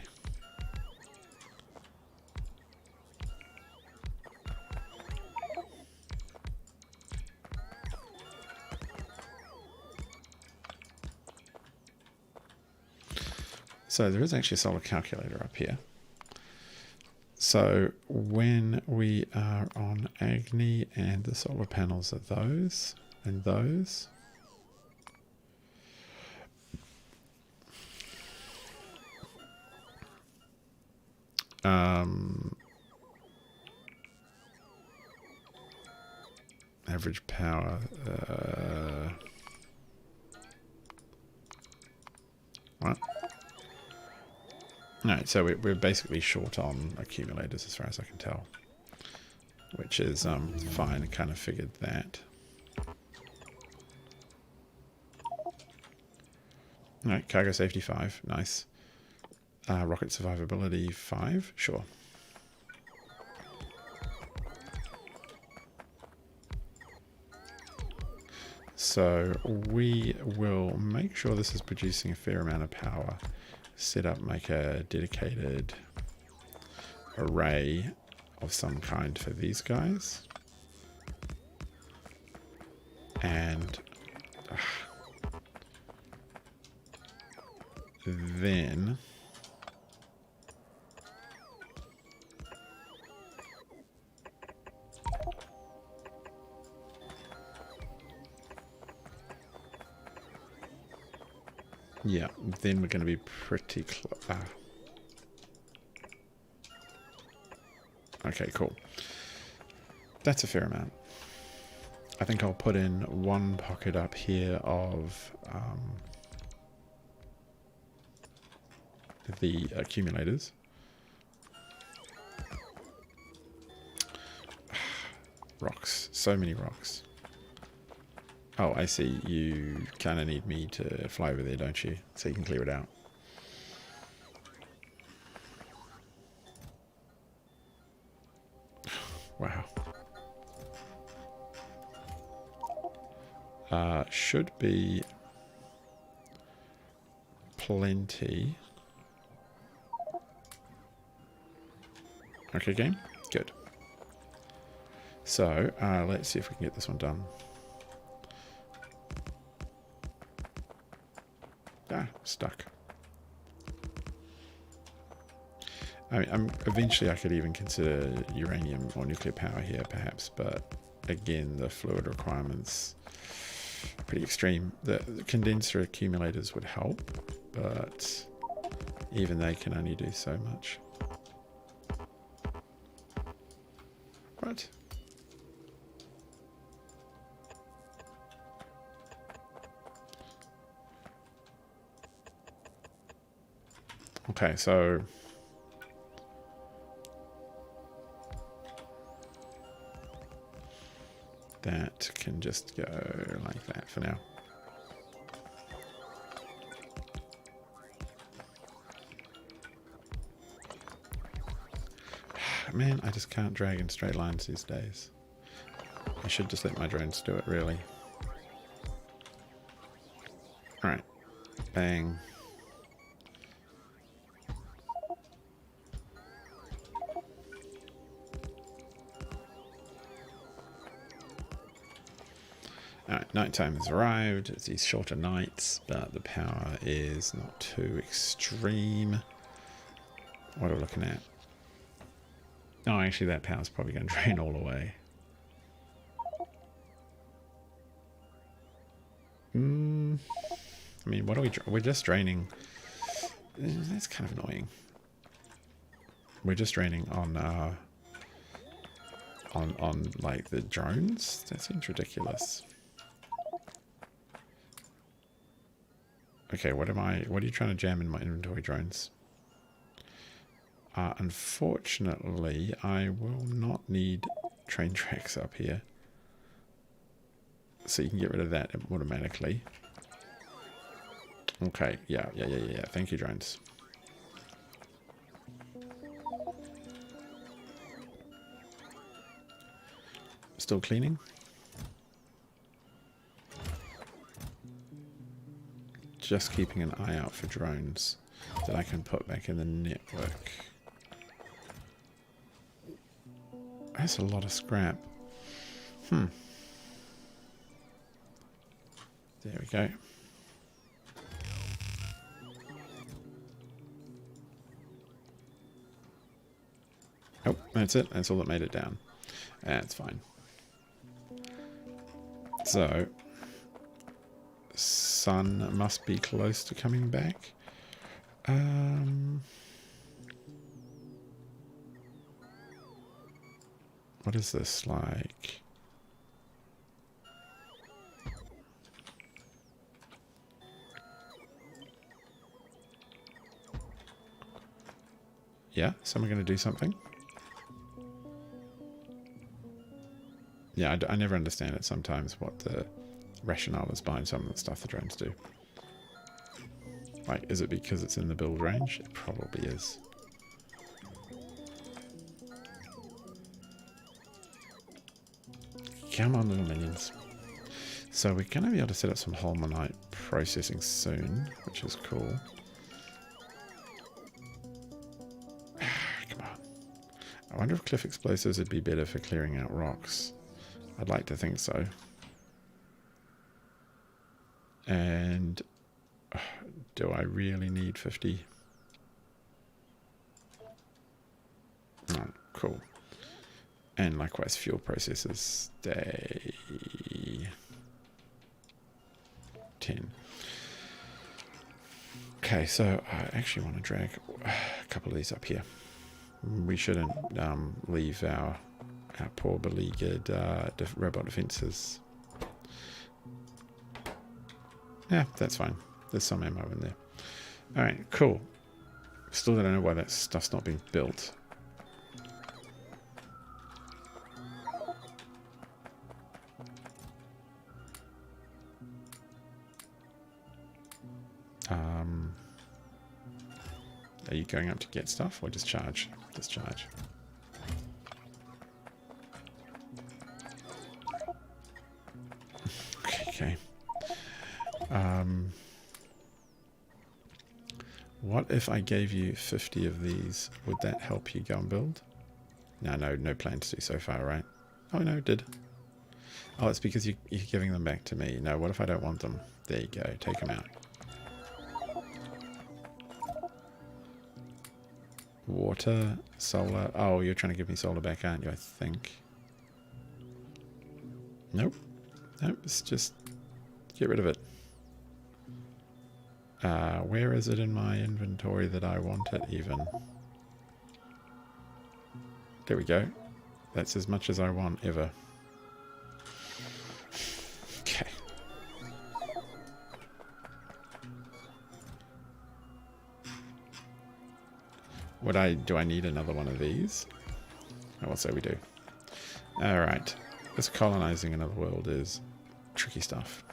So there is actually a solar calculator up here. So when we are on Agni and the solar panels are those and those. Average power. What? No, so we're basically short on accumulators as far as I can tell, which is fine. I kind of figured that. Alright, cargo safety 5, nice. Rocket survivability 5, sure. So we will make sure this is producing a fair amount of power. Set up, make a dedicated array of some kind for these guys. And then yeah, then we're going to be pretty close. Okay, cool. That's a fair amount. I think I'll put in one pocket up here of the accumulators. Rocks. So many rocks. Oh, I see. You kind of need me to fly over there, don't you? So you can clear it out. Wow. Should be plenty. Okay, game. Good. So, let's see if we can get this one done. Ah, stuck. I mean, eventually I could even consider uranium or nuclear power here, perhaps, but again, the fluid requirements are pretty extreme. The condenser accumulators would help, but even they can only do so much. Right. Okay, so that can just go like that for now. Man, I just can't drag in straight lines these days. I should just let my drones do it, really. Alright. Bang. Alright, nighttime has arrived. It's these shorter nights, but the power is not too extreme. What are we looking at? Oh, actually that power's probably going to drain all the way. I mean, what are we... We're just draining... That's kind of annoying. We're just draining on like the drones? That seems ridiculous. Okay, what are you trying to jam in my inventory, drones? Unfortunately, I will not need train tracks up here. So you can get rid of that automatically. Okay, yeah. Thank you, drones. Still cleaning. Just keeping an eye out for drones that I can put back in the network. That's a lot of scrap. There we go. Oh, that's it. That's all that made it down. That's fine. So, sun must be close to coming back. What is this like? Yeah, someone going to do something? Yeah, I never understand it sometimes what the rationale is behind some of the stuff the drones do. Like, is it because it's in the build range? It probably is. Come on, little minions. So we're going to be able to set up some holmonite processing soon, which is cool. Come on. wonder if cliff explosives would be better for clearing out rocks. I'd like to think so. And do I really need 50? Oh, cool. And likewise, fuel processors, day 10. Okay, so I actually want to drag a couple of these up here. We shouldn't leave our poor beleaguered robot defenses. Yeah, that's fine. There's some ammo in there. Alright, cool. Still don't know why that stuff's not being built. Are you going up to get stuff or discharge? Discharge. Okay. What if I gave you 50 of these? Would that help you go and build? No plan to do so far, right? Oh no, it did. Oh, it's because you're giving them back to me. No, what if I don't want them? There you go, take them out. Water, solar. Oh, you're trying to give me solar back, aren't you, I think? Nope. Nope, it's just get rid of it. Where is it in my inventory that I want it even? There we go. That's as much as I want ever. Okay. Do I need another one of these? I will say we do. Alright. This colonizing another world is tricky stuff.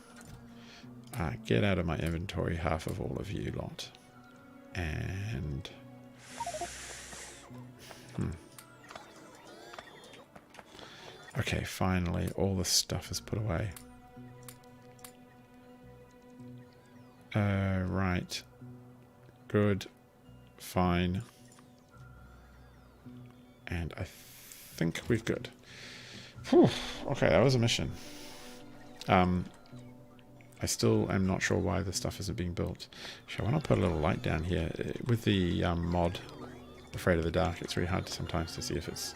Get out of my inventory half of all of you lot. And... Okay, finally, all the stuff is put away. Right. Good. Fine. And I think we're good. Whew. Okay, that was a mission. I still am not sure why this stuff isn't being built. Actually, I want to put a little light down here. With the mod Afraid of the Dark, it's really hard sometimes to see if it's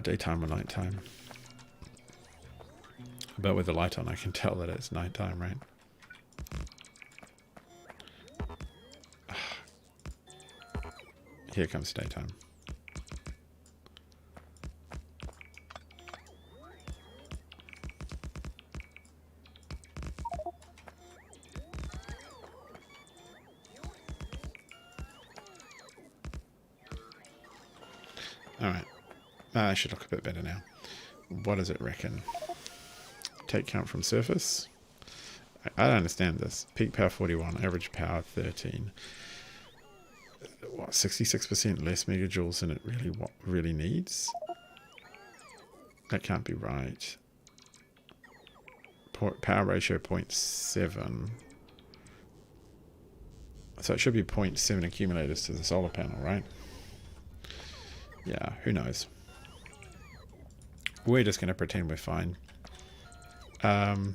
daytime or nighttime. But with the light on, I can tell that it's nighttime, right? Here comes daytime. Alright. I should look a bit better now. What does it reckon? Take count from surface. I don't understand this. Peak power 41, average power 13. What, 66% less megajoules than it really needs? That can't be right. Power ratio 0.7. So it should be 0.7 accumulators to the solar panel, right? Yeah, who knows? We're just going to pretend we're fine. Do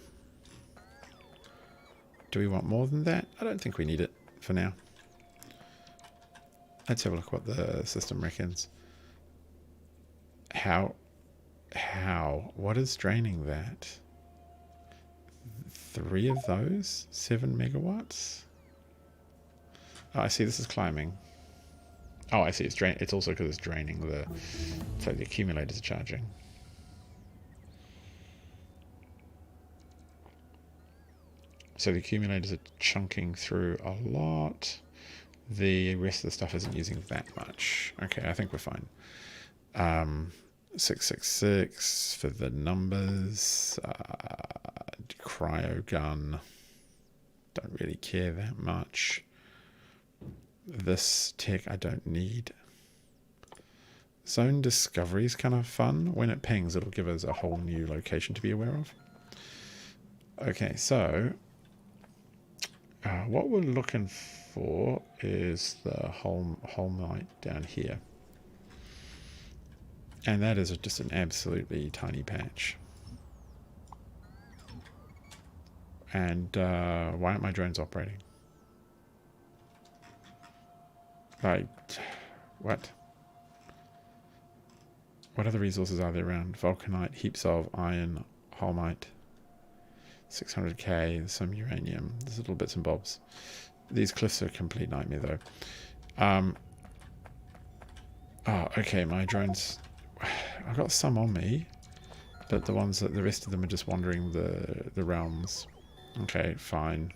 we want more than that? I don't think we need it for now. Let's have a look what the system reckons. How? What is draining that? 3 of those? 7 megawatts? Oh, I see. This is climbing. Oh, I see. It's also because it's draining the... So the accumulators are charging. So the accumulators are chunking through a lot. The rest of the stuff isn't using that much. Okay, I think we're fine. 666 for the numbers. Cryo gun. Don't really care that much. This tech I don't need. Zone discovery is kind of fun. When it pings, it'll give us a whole new location to be aware of. Okay, so what we're looking for is the Holmite down here. And that is just an absolutely tiny patch. And why aren't my drones operating? Like, what? What other resources are there around? Vulcanite, heaps of iron, holmite, 600k, some uranium. There's little bits and bobs. These cliffs are a complete nightmare though. Oh, okay, my drones. I've got some on me, but the rest of them are just wandering the realms. Okay, fine.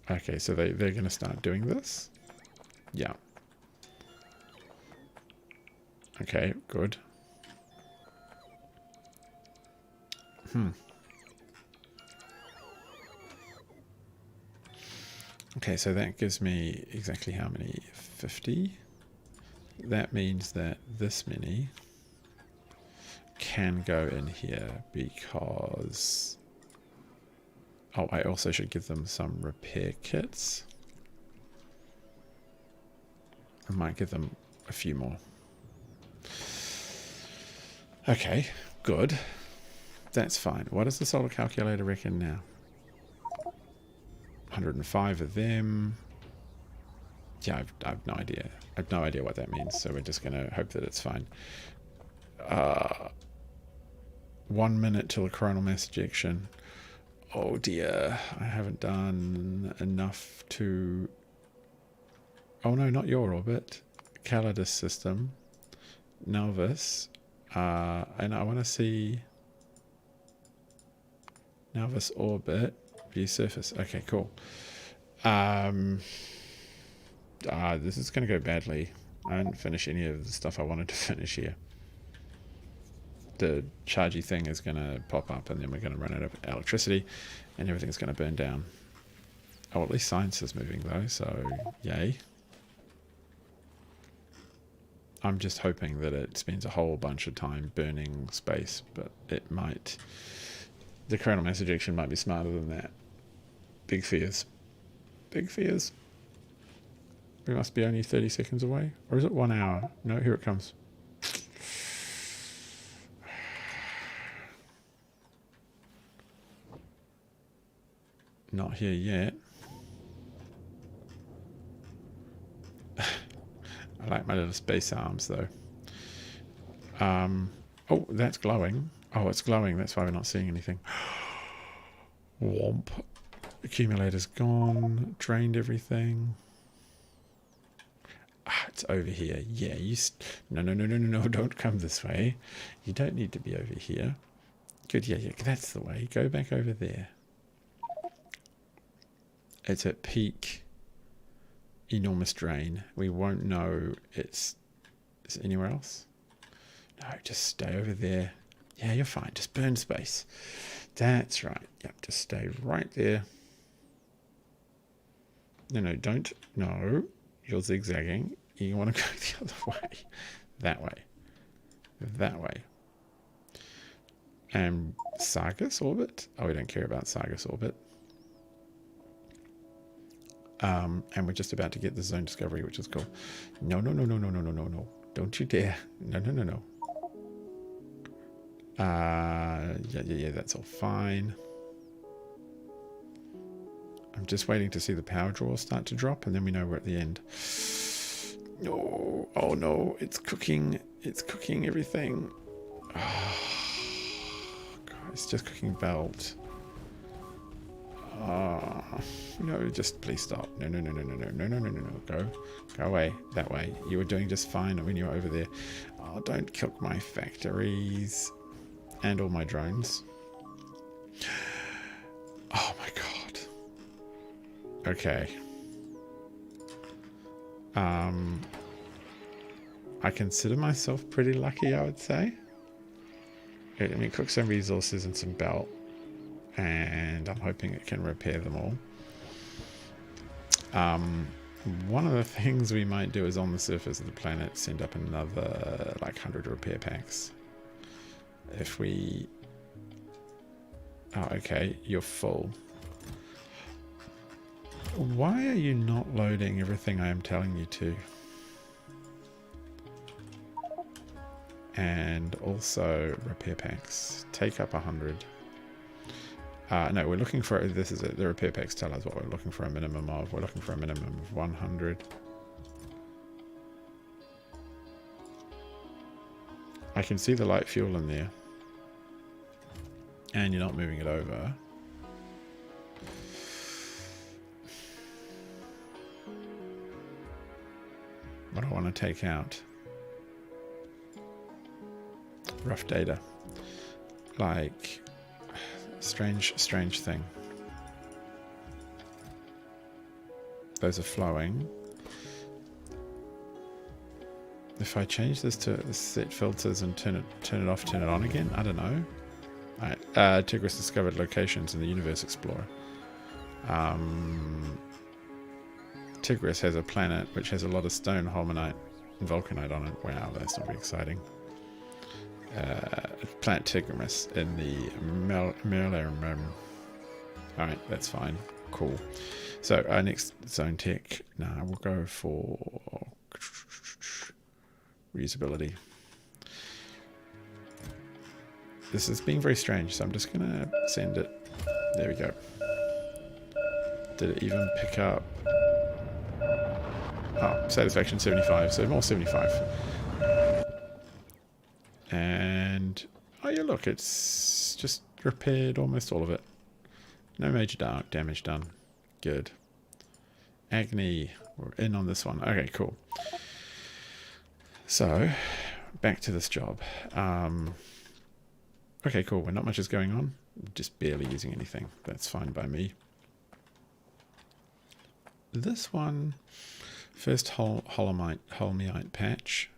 Okay, so they're going to start doing this? Yeah. Okay, good. Okay, so that gives me exactly how many? 50? That means that this many can go in here because... Oh, I also should give them some repair kits. I might give them a few more. Okay, good. That's fine. What does the solar calculator reckon now? 105 of them. Yeah, I've no idea. I have no idea what that means, so we're just going to hope that it's fine. 1 minute till the coronal mass ejection. Oh dear, I haven't done enough to... Oh no, not your orbit. Calidus system. Nelvis. And I want to see... Nelvis orbit. View surface. Okay, cool. This is going to go badly. I didn't finish any of the stuff I wanted to finish here. The chargy thing is going to pop up and then we're going to run out of electricity and everything's going to burn down. Oh, at least science is moving though, so yay. I'm just hoping that it spends a whole bunch of time burning space, but it might... The coronal mass ejection might be smarter than that. Big fears. Big fears. We must be only 30 seconds away. Or is it 1 hour? No, here it comes. Not here yet. I like my little space arms though. Oh, that's glowing. Oh, it's glowing. That's why we're not seeing anything. Womp. Accumulator's gone. Drained everything. Ah, it's over here. Yeah, no, don't come this way. You don't need to be over here. Good, yeah, that's the way. Go back over there. It's at peak enormous drain. We won't know it's... Is it anywhere else? No, just stay over there. Yeah, you're fine. Just burn space. That's right. Yep, just stay right there. No, don't. No, you're zigzagging. You want to go the other way. That way. That way. And Sargus orbit? Oh, we don't care about Sargus orbit. And we're just about to get the zone discovery, which is cool. No. Don't you dare. No. Yeah, that's all fine. I'm just waiting to see the power draw start to drop, and then we know we're at the end. No, oh no, it's cooking everything. Oh, God, it's just cooking belt. Oh, no, just please stop. No. Go away, that way. You were doing just fine when you were over there. Oh, don't cook my factories. And all my drones. Oh my God. Okay. I consider myself pretty lucky, I would say. Let me cook some resources and some belt. And I'm hoping it can repair them all. One of the things we might do is on the surface of the planet send up another like 100 repair packs. If we... Oh, okay, you're full. Why are you not loading everything I am telling you to? And also repair packs. Take up 100. No, we're looking for, this is it, the repair packs tell us what we're looking for a minimum of. We're looking for a minimum of 100. I can see the light fuel in there. And you're not moving it over. What I want to take out. Rough data. Like, strange thing. Those are flowing. If I change this to set filters and turn it off, turn it on again, I don't know. Alright, Tigris discovered locations in the Universe Explorer. Tigris has a planet which has a lot of stone, holmonite, and vulcanite on it. Wow, that's not very exciting. Planet Tigris in the Merlin. Alright, that's fine. Cool. So our next zone tech, we'll go for reusability. This is being very strange, so I'm just going to send it. There we go. Did it even pick up? Oh, satisfaction 75, so more 75. And, oh yeah, look, it's just repaired almost all of it. No major damage done. Good. Agni, we're in on this one. Okay, cool. So, back to this job. Okay, cool. Well, not much is going on. Just barely using anything. That's fine by me. This one, first holmite patch.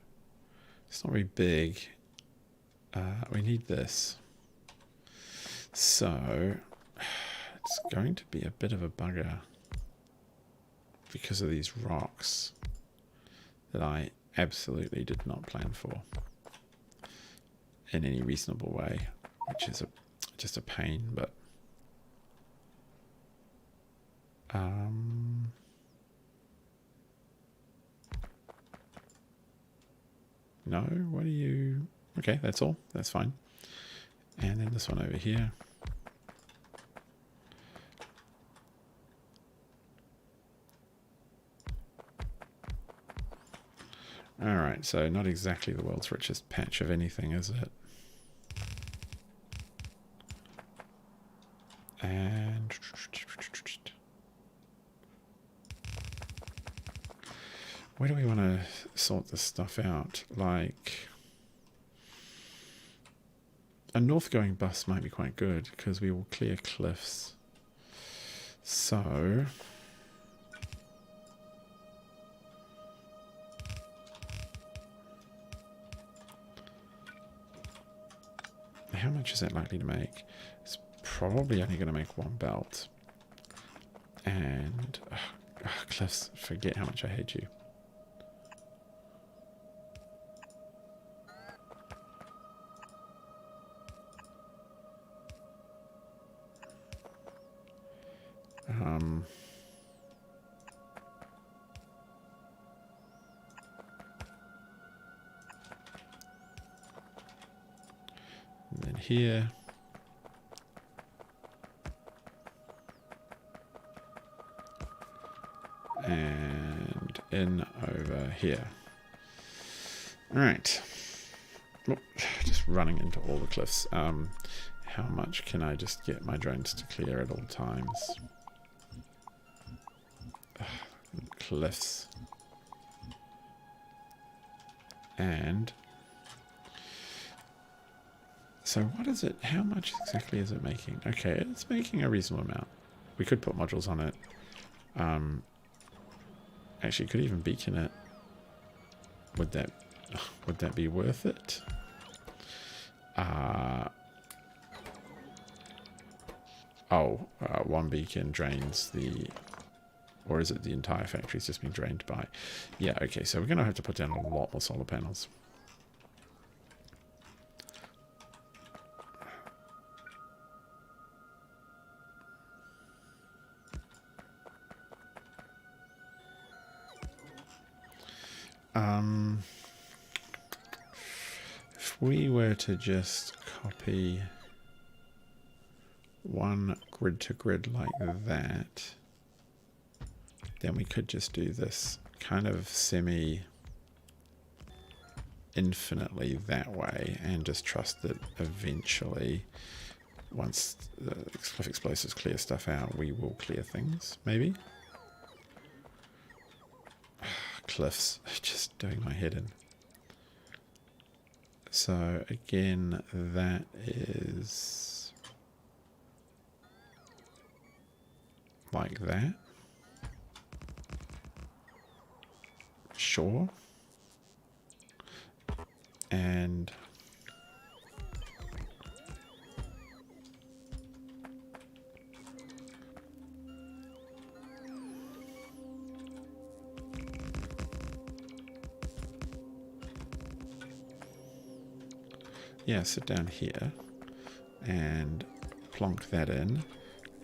It's not very big. We need this. So, it's going to be a bit of a bugger because of these rocks that I absolutely did not plan for in any reasonable way, which is just a pain, but no, what are you? Okay, that's all. That's fine. And then this one over here. Alright, so not exactly the world's richest patch of anything, is it? And where do we want to sort this stuff out? Like, a north-going bus might be quite good because we will clear cliffs. So, how much is that likely to make? It's probably only going to make one belt. And cliffs, forget how much I hate you. And then here. And in over here. Alright. Oh, just running into all the cliffs. How much can I just get my drones to clear at all times? Cliffs. And so what is it? How much exactly is it making? Okay, it's making a reasonable amount. We could put modules on it. Actually, could even beacon it. Would that be worth it? One beacon drains the, or is it the entire factory's just been drained by? Yeah, okay, so we're going to have to put down a lot more solar panels. if we were to just copy one grid to grid like that, then we could just do this kind of semi infinitely that way and just trust that eventually, once the cliff explosives clear stuff out, we will clear things, maybe. Cliffs, just doing my head in. So again, that is like that. Sure. And yeah, sit down here and plonk that in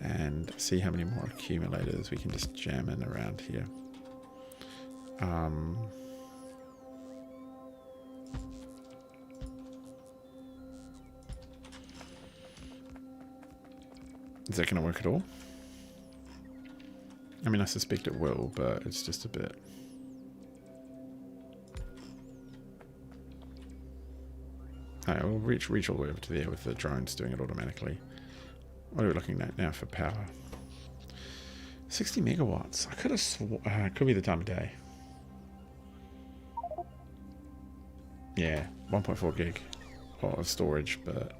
and see how many more accumulators we can just jam in around here. Is that going to work at all? I mean, I suspect it will, but it's just a bit... Alright, we'll reach all the way over to there with the drones doing it automatically. What are we looking at now for power? 60 megawatts. I could have it could be the time of day. Yeah, 1.4 gig of storage, but...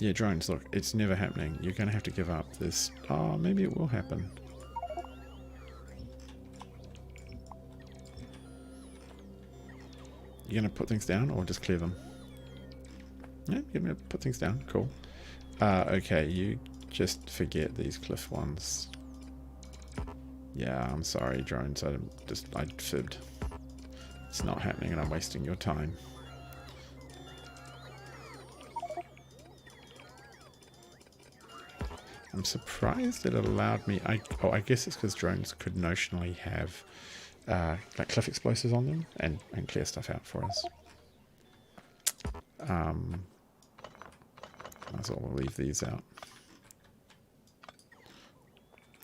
Yeah, drones, look, it's never happening. You're going to have to give up this. Oh, maybe it will happen. You're going to put things down or just clear them? Yeah, you're going to put things down. Cool. Okay, you just forget these cliff ones. Yeah, I'm sorry, drones. I fibbed. It's not happening and I'm wasting your time. I'm surprised it allowed me... I guess it's because drones could notionally have like cliff explosives on them and clear stuff out for us. Might as well leave these out.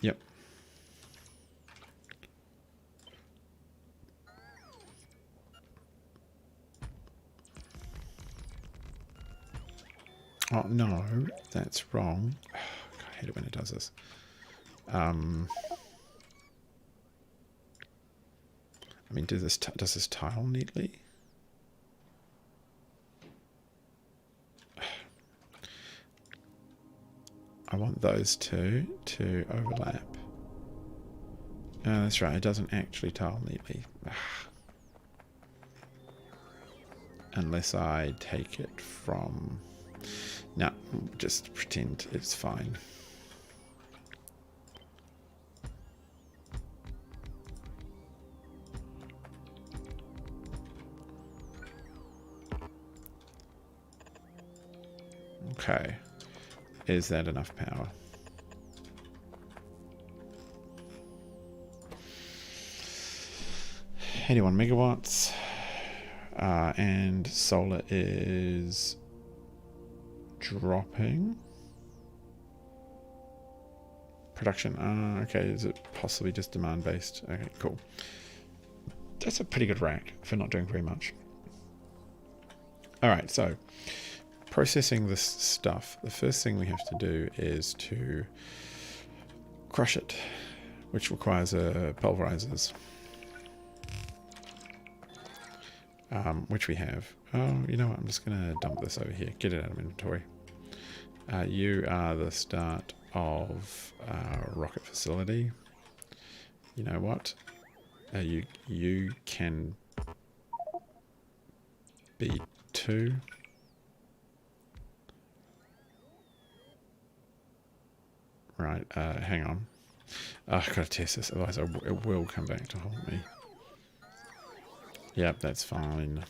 Yep. Oh, no, that's wrong. I hate it when it does this. I mean, does this tile neatly? I want those two to overlap. Oh, that's right, it doesn't actually tile neatly. Unless I take it from... No, just pretend it's fine. Okay. Is that enough power? $81 megawatts. And solar is dropping. Production. Okay, is it possibly just demand based? Okay, cool. That's a pretty good rack for not doing very much. Alright, so processing this stuff, the first thing we have to do is to crush it, which requires pulverizers. Which we have. Oh, you know what? I'm just going to dump this over here. Get it out of inventory. You are the start of rocket facility. You know what? You can be 2. Right, hang on. I've got to test this, otherwise it will come back to haunt me. Yep, that's fine.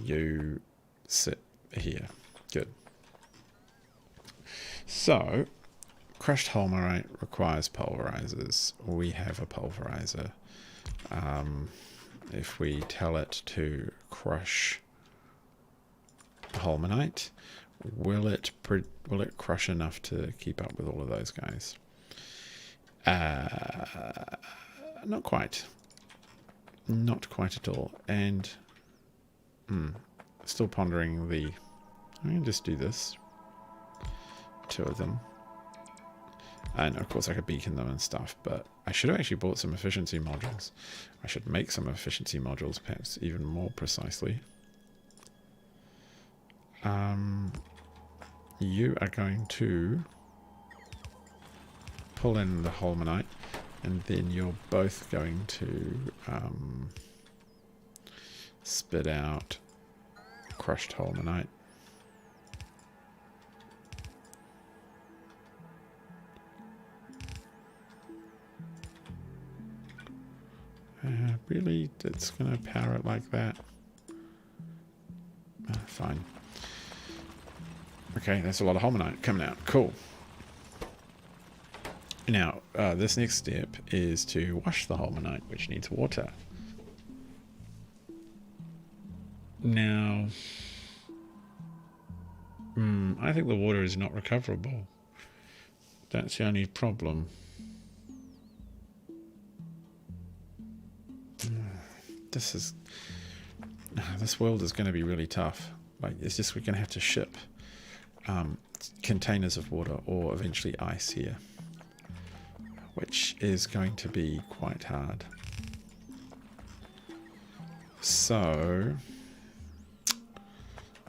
You sit here. Good. So, crushed holmerite requires pulverizers. We have a pulverizer. if we tell it to crush Holmanite, will it crush enough to keep up with all of those guys? Not quite. Not quite at all. And still pondering the... I'm going to just do this. 2 of them. And of course I could beacon them and stuff, but I should have actually bought some efficiency modules. I should make some efficiency modules, perhaps even more precisely. You are going to pull in the Holmanite, and then you're both going to spit out crushed Holmanite. Really? It's going to power it like that? Fine. Okay, that's a lot of Holmanite coming out. Cool. Now, this next step is to wash the Holmanite, which needs water. Now, I think the water is not recoverable. That's the only problem. This world is going to be really tough. Like, it's just, we're going to have to ship containers of water or eventually ice here, which is going to be quite hard. So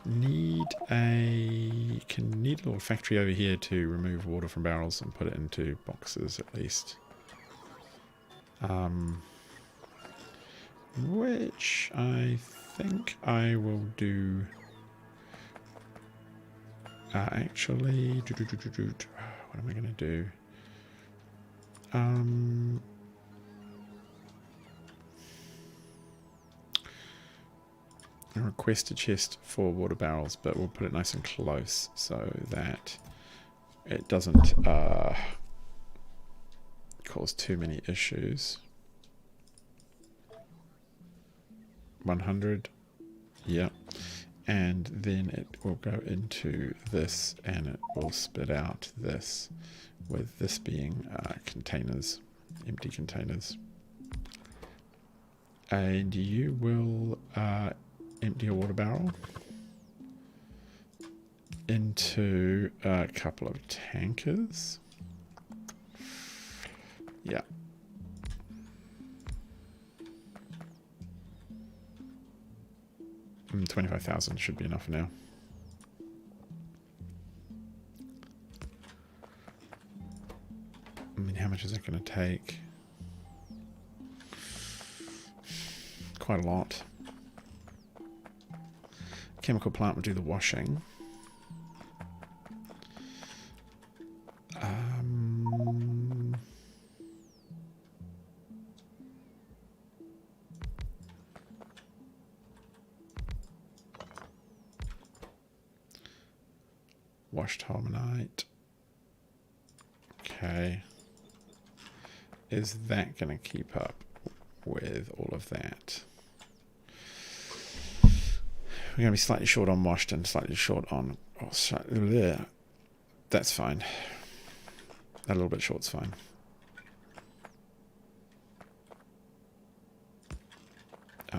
need a little factory over here to remove water from barrels and put it into boxes at least. Which I think I will do. Actually, what am I going to do? I request a chest for water barrels, but we'll put it nice and close so that it doesn't cause too many issues. 100, yeah, and then it will go into this and it will spit out this, with this being containers, empty containers. And you will empty a water barrel into a couple of tankers. Yeah. 25,000 should be enough now. I mean, how much is it going to take? Quite a lot. Chemical plant will do the washing. Washed Holmanite. Okay. Is that going to keep up with all of that? We're going to be slightly short on washed and slightly short on... Oh, slightly, that's fine. A little bit short's fine.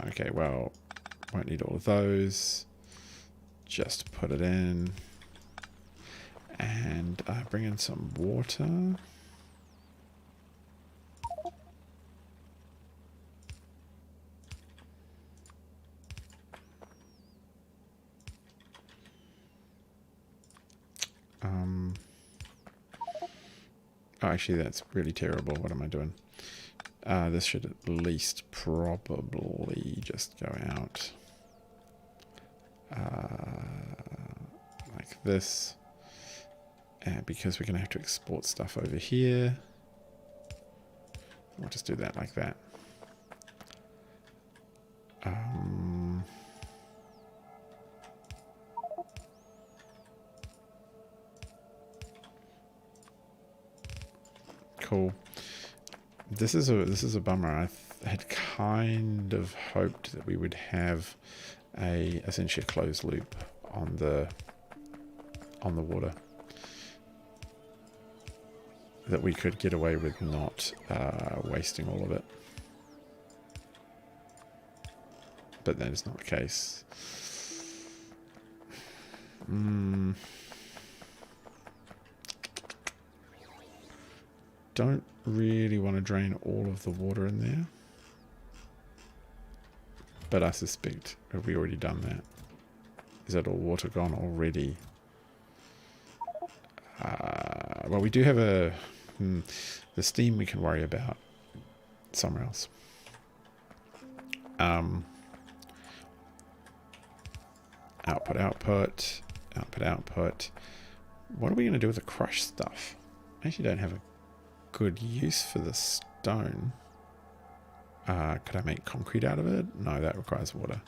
Okay, well, won't need all of those. Just put it in. And bring in some water. Oh, actually, that's really terrible. What am I doing? This should at least probably just go out like this. Because we're going to have to export stuff over here. We'll just do that like that. Cool. This is a bummer. had kind of hoped that we would have essentially a closed loop on the water, that we could get away with not wasting all of it. But that is not the case. Don't really want to drain all of the water in there. But I suspect, have we already done that? Is that all water gone already? Well, we do have the steam we can worry about somewhere else. Output. What are we going to do with the crushed stuff? I actually don't have a good use for the stone. Could I make concrete out of it? No, that requires water.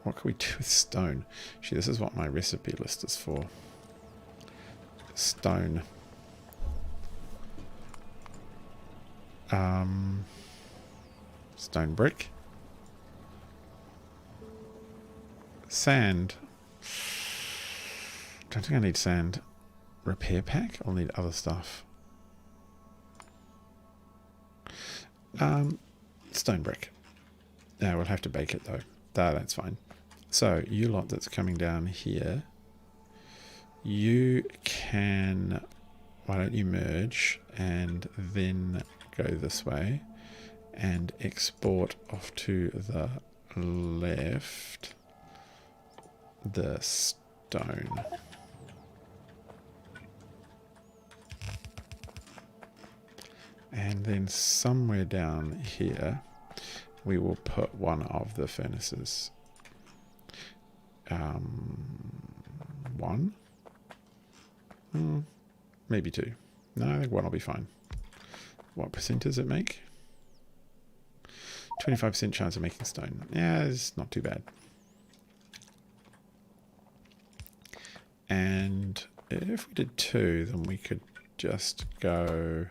What can we do with stone? Actually, this is what my recipe list is for. Stone. Stone brick. Sand. Don't think I need sand. Repair pack? I'll need other stuff. Stone brick. Yeah, we'll have to bake it though. That's fine. So, you lot that's coming down here, you can, why don't you merge and then go this way and export off to the left the stone. And then somewhere down here we will put one of the furnaces. One? Maybe two. No, I think one will be fine. What percent does it make? 25% chance of making stone. Yeah, it's not too bad. And if we did two, then we could just go...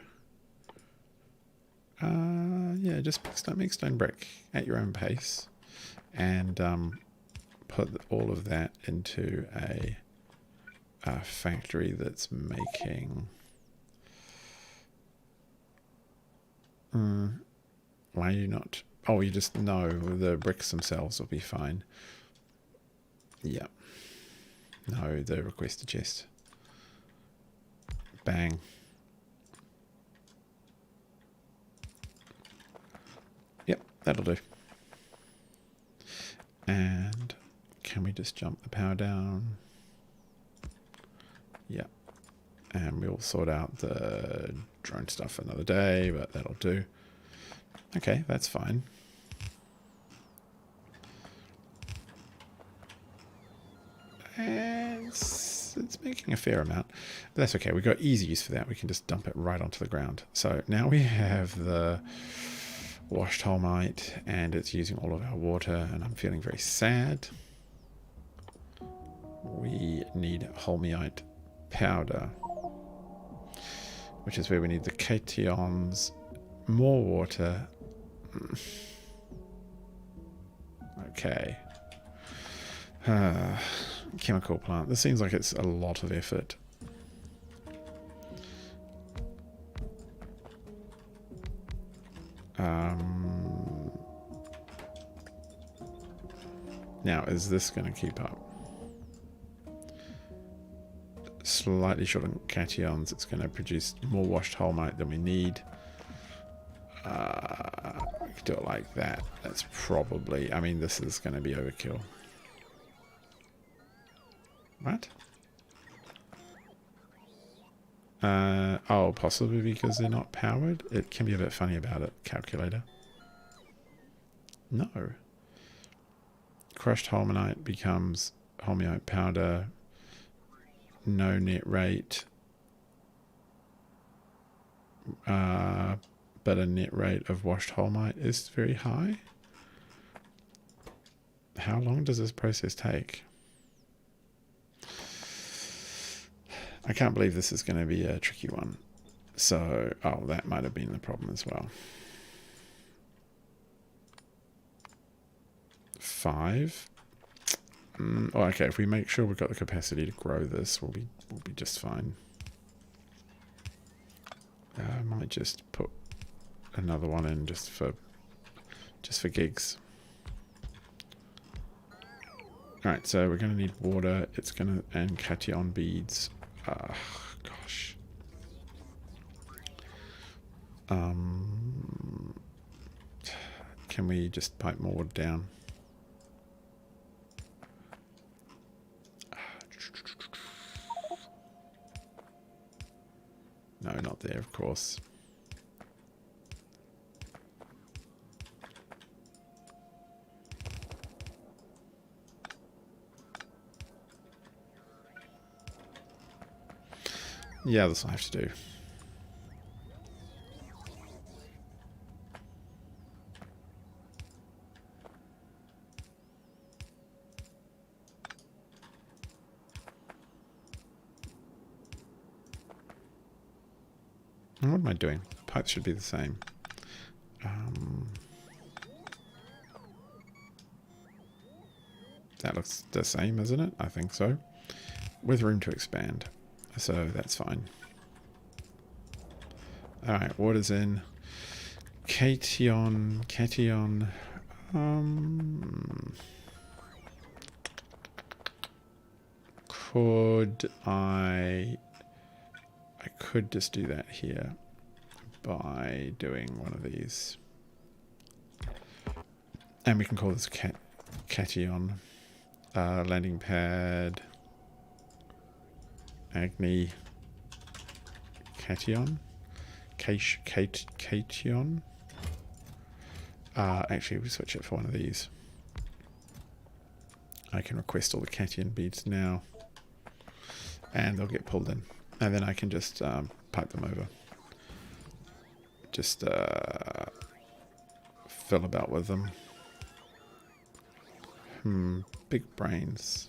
yeah, just make stone brick at your own pace. And put all of that into a factory that's making... why are you not... Oh, you just know the bricks themselves will be fine. Yeah. No, the requested chest. Bang. Yep, that'll do. And can we just jump the power down? Yeah. And we'll sort out the drone stuff another day, but that'll do. Okay, that's fine. And it's making a fair amount. But that's okay. We've got easy use for that. We can just dump it right onto the ground. So now we have the washed holmite and it's using all of our water and I'm feeling very sad. We need holmite powder, which is where we need the cations, more water. Okay. Chemical plant. This seems like it's a lot of effort. Now, is this going to keep up? Slightly short on cations. It's going to produce more washed holmite than we need. We could do it like that. That's probably... I mean, this is going to be overkill. What? Oh, possibly because they're not powered? It can be a bit funny about it, calculator. No. Crushed holmite becomes holmite powder. No net rate. But a net rate of washed holmite is very high. How long does this process take? I can't believe this is going to be a tricky one. So, oh, that might have been the problem as well. 5. Oh, okay, if we make sure we've got the capacity to grow this, we'll be just fine. I might just put another one in just for gigs. Alright, so we're going to need water. It's going to, and cation beads. Gosh. Can we just pipe more wood down? No, not there, of course. Yeah, this will have to do. What am I doing? Pipes should be the same. That looks the same, isn't it? I think so. With room to expand. So that's fine. Alright, water's in. Cation. I could just do that here by doing one of these. And we can call this cation. Landing pad. Agni. Cation. Cation. Actually, we switch it for one of these. I can request all the cation beads now. And they'll get pulled in. And then I can just pipe them over. Just fill about with them. Big brains.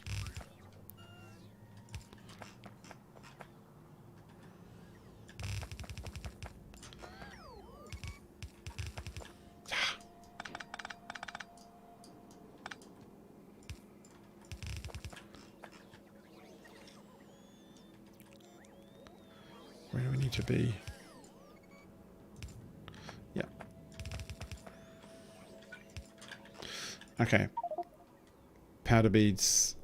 Where do we need to be? Yeah. Okay. Powder beads.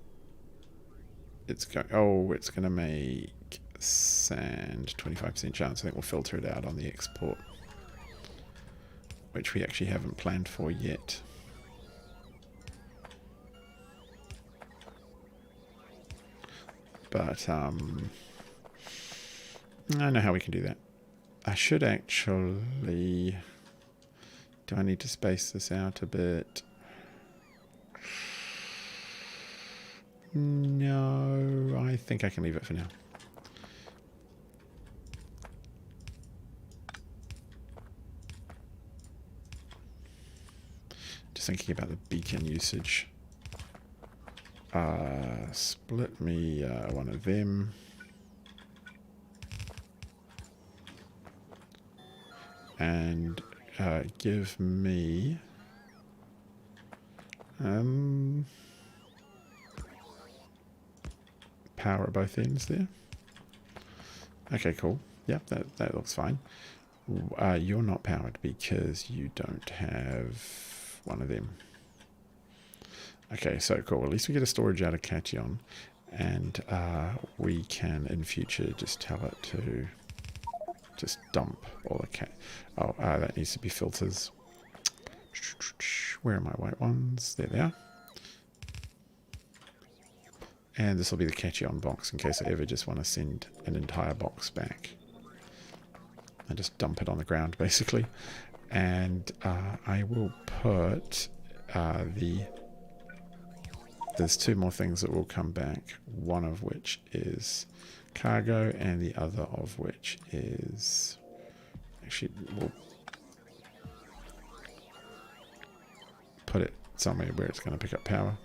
It's going to make sand 25% chance. I think we'll filter it out on the export, which we actually haven't planned for yet. But I know how we can do that. I should actually... Do I need to space this out a bit? No, I think I can leave it for now. Just thinking about the beacon usage. Split me one of them. And give me power at both ends there. Okay, cool. Yep, that looks fine. You're not powered because you don't have one of them. Okay, so cool. At least we get a storage out of cation, and we can in future just tell it to just dump all the that needs to be filters. Where are my white ones? There they are. And this will be the cation box in case I ever just want to send an entire box back. I just dump it on the ground basically. And I will put there's two more things that will come back, one of which is cargo and the other of which is... Actually, we'll put it somewhere where it's going to pick up power.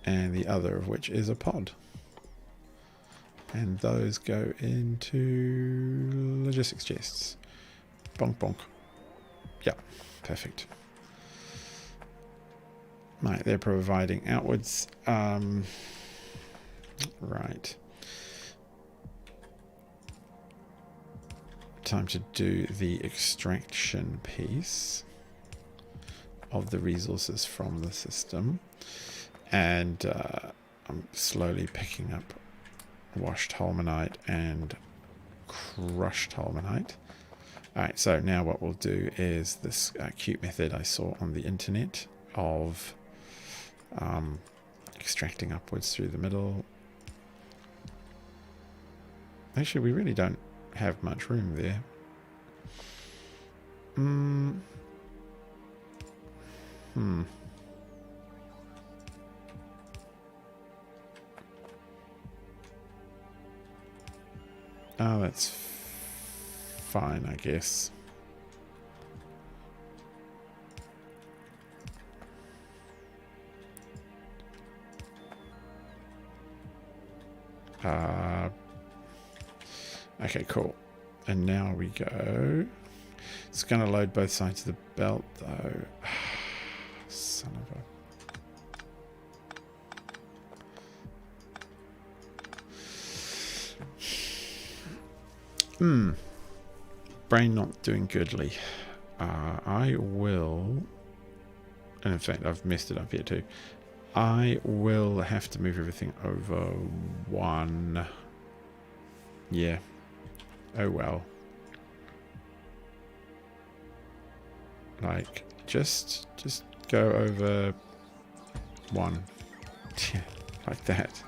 And the other of which is a pod. And those go into logistics chests. Bonk, bonk. Yeah, perfect. Right, they're providing outwards. Right. Time to do the extraction piece of the resources from the system. And I'm slowly picking up washed holmanite and crushed holmanite. Alright, so now what we'll do is this cute method I saw on the internet of extracting upwards through the middle. Actually, we really don't have much room there. Oh, that's fine, I guess. Okay, cool. And now we go. It's going to load both sides of the belt, though. Son of a... Brain not doing goodly. I will... And in fact, I've messed it up here too. I will have to move everything over one. Yeah. Oh well. Like, just go over one. Yeah, like that.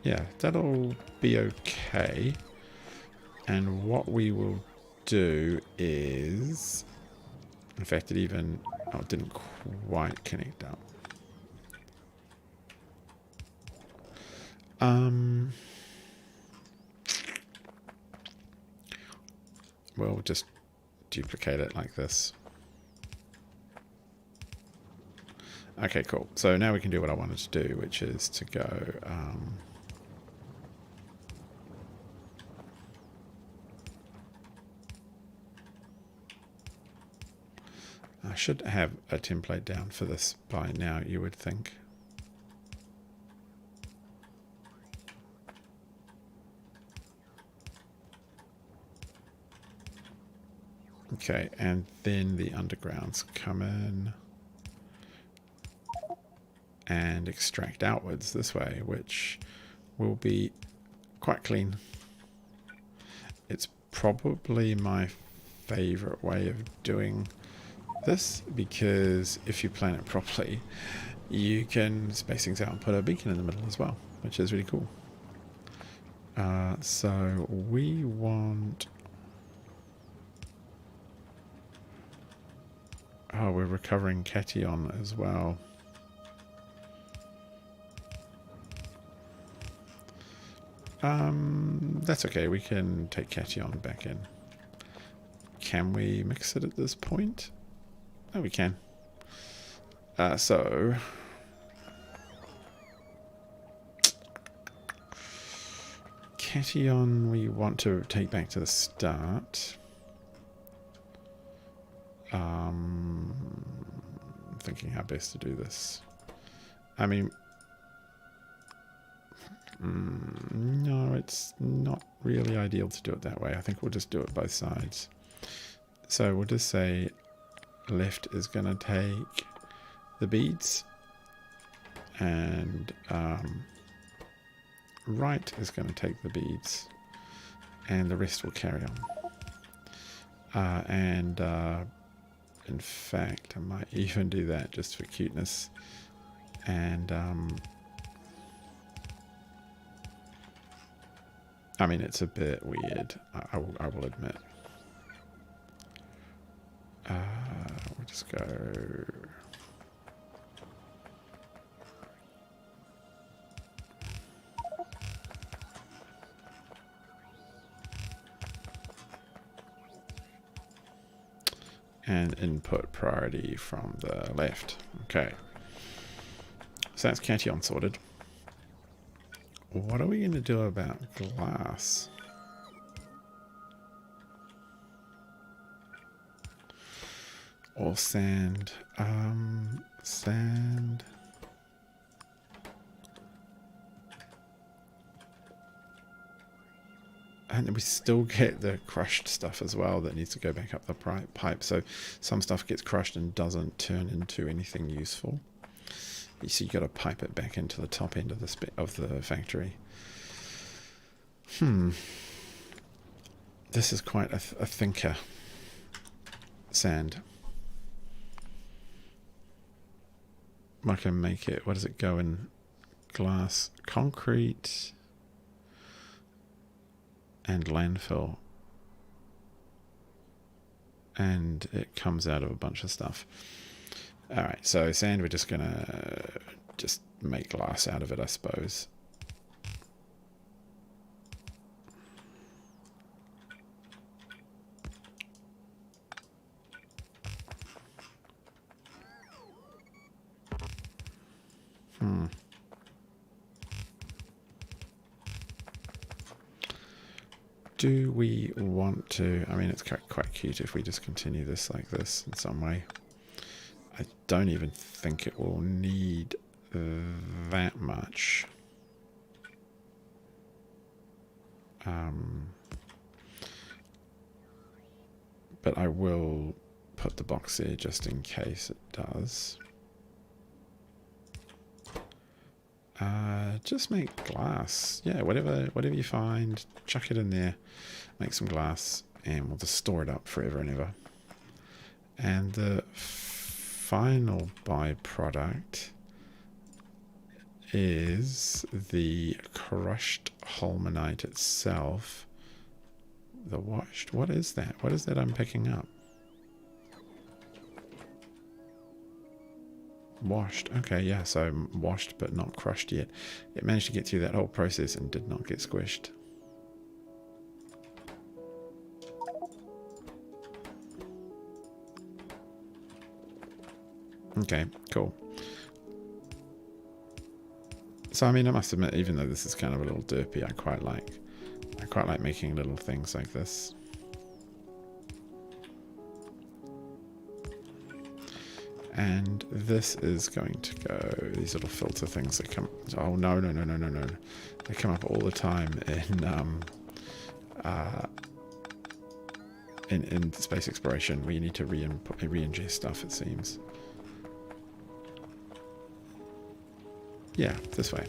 Yeah, that'll be okay. And what we will do is... In fact, it even... Oh, it didn't quite connect up. We'll just duplicate it like this. Okay, cool. So now we can do what I wanted to do, which is to go... I should have a template down for this by now, you would think. Okay, and then the undergrounds come in and extract outwards this way, which will be quite clean. It's probably my favorite way of doing this, because if you plan it properly, you can space things out and put a beacon in the middle as well, which is really cool. So we want... Oh, we're recovering cation as well. That's okay, we can take cation back in. Can we mix it at this point? Oh, we can. So... Cation we want to take back to the start. Thinking how best to do this. I mean... no, it's not really ideal to do it that way. I think we'll just do it both sides. So we'll just say left is going to take the beads and right is going to take the beads and the rest will carry on. In fact, I might even do that just for cuteness. And I mean, it's a bit weird, I will admit. We'll just go... And input priority from the left. Okay. So that's cation sorted. What are we going to do about glass? Or sand? Sand. And we still get the crushed stuff as well that needs to go back up the pipe. So some stuff gets crushed and doesn't turn into anything useful. So you got to pipe it back into the top end of the factory. This is quite a thinker. Sand. I can make it. What does it go in? Glass, concrete, and landfill. And it comes out of a bunch of stuff. Alright, so sand, we're just gonna just make glass out of it, I suppose. Do we want to... I mean, it's quite cute if we just continue this like this in some way. I don't even think it will need that much. But I will put the box there just in case it does. Just make glass. Yeah, whatever you find, chuck it in there, make some glass, and we'll just store it up forever and ever. And the final byproduct is the crushed holmanite itself. The washed. What is that? What is that I'm picking up? Washed. Okay, yeah, so washed but not crushed yet. It managed to get through that whole process and did not get squished. Okay, cool. So I mean, I must admit, even though this is kind of a little derpy, I quite like making little things like this. And this is going to go, these little filter things that come, oh no. They come up all the time in space exploration where you need to re-ingest stuff, it seems. Yeah, this way.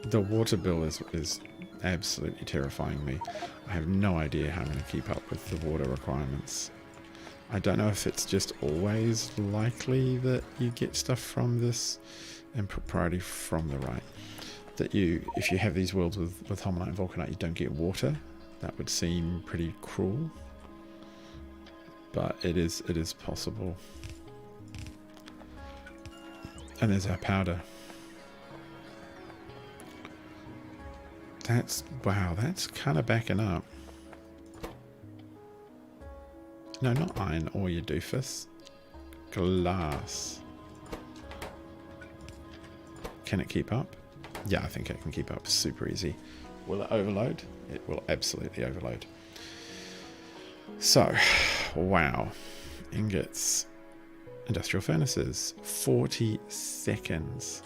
The water bill is absolutely terrifying me. I have no idea how I'm going to keep up with the water requirements. I don't know if it's just always likely that you get stuff from this and priority from the right. That if you have these worlds with holmanite and vulcanite, you don't get water. That would seem pretty cruel. But it is possible. And there's our powder. Wow, that's kind of backing up. No, not iron ore, you doofus. Glass. Can it keep up? Yeah, I think it can keep up super easy. Will it overload? It will absolutely overload. So, wow. Ingots. Industrial furnaces. 40 seconds.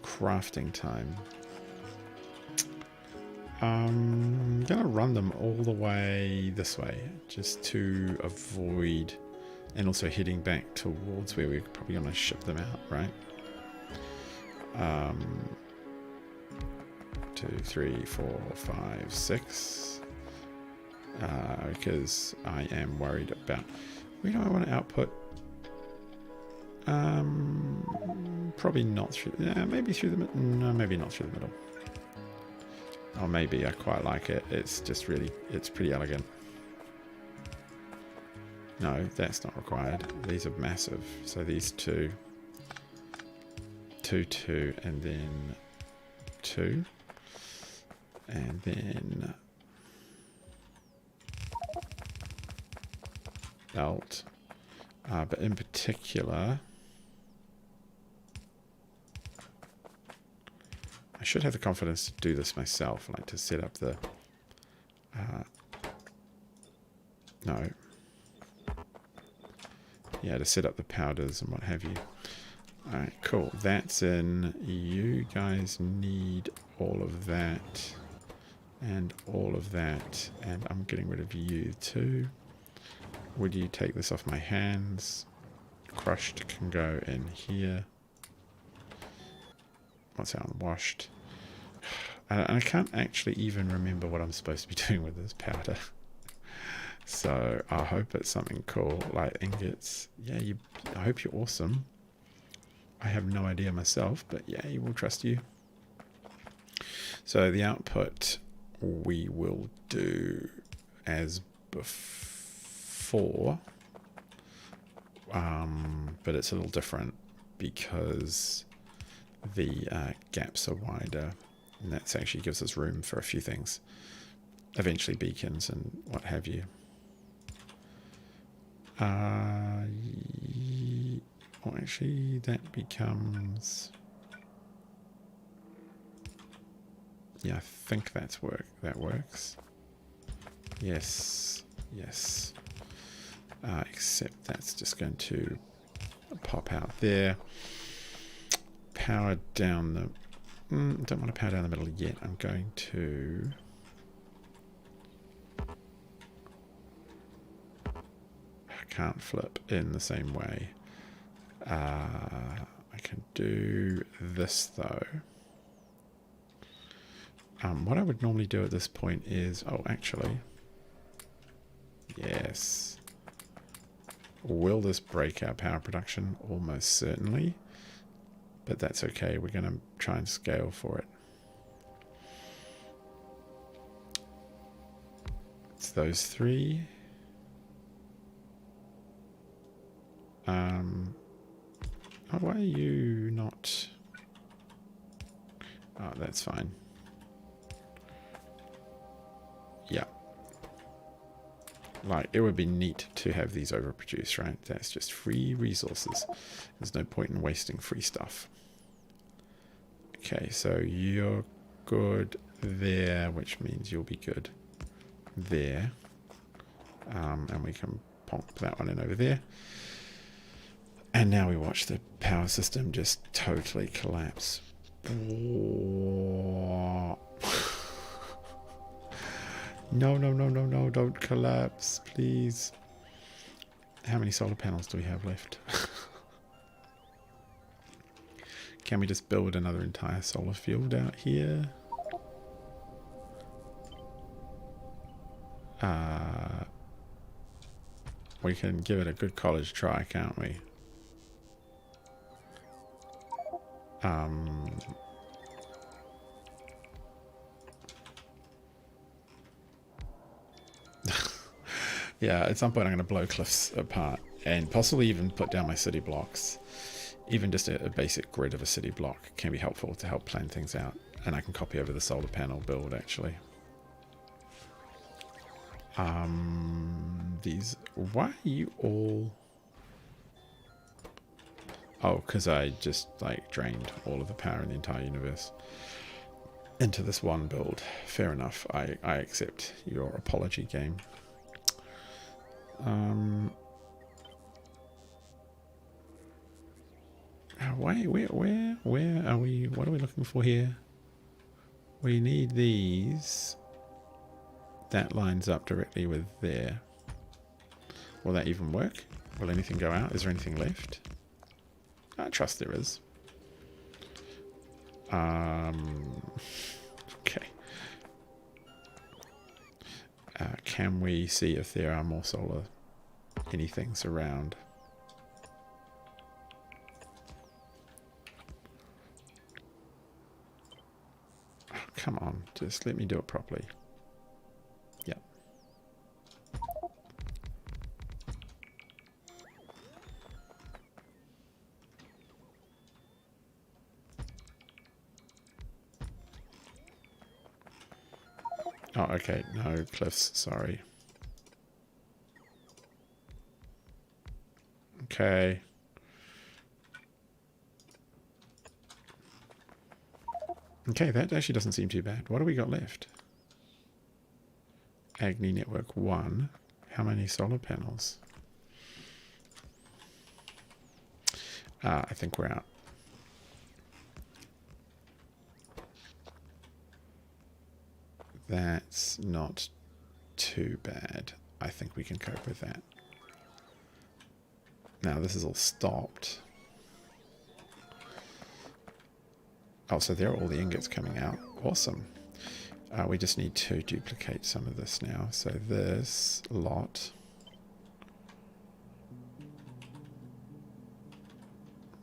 Crafting time. I'm going to run them all the way this way, just to avoid, and also heading back towards where we're probably going to ship them out, right? 2, 3, 4, 5, 6. Because I am worried about, where do I want to output? Probably not through, maybe through the middle. No, maybe not through the middle. Or maybe I quite like it. It's just really, it's pretty elegant. No, that's not required. These are massive. So these 2, 2, and then 2. And then belt. But in particular, I should have the confidence to do this myself, like to set up the... no. Yeah, to set up the powders and what have you. Alright, cool. That's in. You guys need all of that. And all of that. And I'm getting rid of you too. Would you take this off my hands? Crushed can go in here. What's that, unwashed? And I can't actually even remember what I'm supposed to be doing with this powder. So I hope it's something cool, like ingots. Yeah, I hope you're awesome. I have no idea myself, but yeah, we'll trust you. So the output we will do as before, but it's a little different because the gaps are wider, and that actually gives us room for a few things. Eventually beacons and what have you. Well, actually, that becomes... yeah, I think that works. Yes, yes. Except that's just going to pop out there. Power down the... don't want to power down the middle yet. I'm going to... I can't flip in the same way. I can do this though. What I would normally do at this point is... oh, actually... yes. Will this break our power production? Almost certainly. But that's okay. We're going to try and scale for it. It's those three. Oh, why are you not... oh, that's fine. Yeah. Like, it would be neat to have these overproduced, right? That's just free resources. There's no point in wasting free stuff. Okay, so you're good there, which means you'll be good there. And we can pop that one in over there. And now we watch the power system just totally collapse. No, no, no, no, no, don't collapse, please. How many solar panels do we have left? Can we just build another entire solar field out here? We can give it a good college try, can't we? Yeah, at some point I'm going to blow cliffs apart and possibly even put down my city blocks. Even just a basic grid of a city block can be helpful to help plan things out. And I can copy over the solar panel build actually. These, why are you all... oh, because I just like drained all of the power in the entire universe into this one build. Fair enough. I accept your apology, game. Where are we? What are we looking for here? We need these. That lines up directly with there. Will that even work? Will anything go out? Is there anything left? I trust there is. Okay. Can we see if there are more solar anythings around? Oh, come on, just let me do it properly. Yeah. Oh, okay. No, cliffs. Sorry. Okay. Okay, that actually doesn't seem too bad. What do we got left? Agni Network 1. How many solar panels? I think we're out. That's not too bad. I think we can cope with that. Now this is all stopped. Oh, so there are all the ingots coming out. Awesome. We just need to duplicate some of this now. So this lot.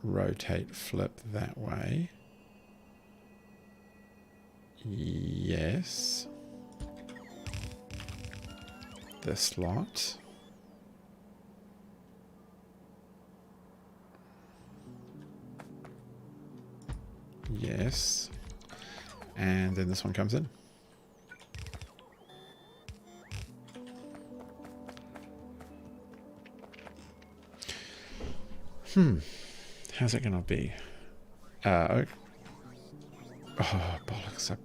Rotate, flip that way. Yes. This lot. Yes. And then this one comes in. How's it gonna be? Oh, bollocks.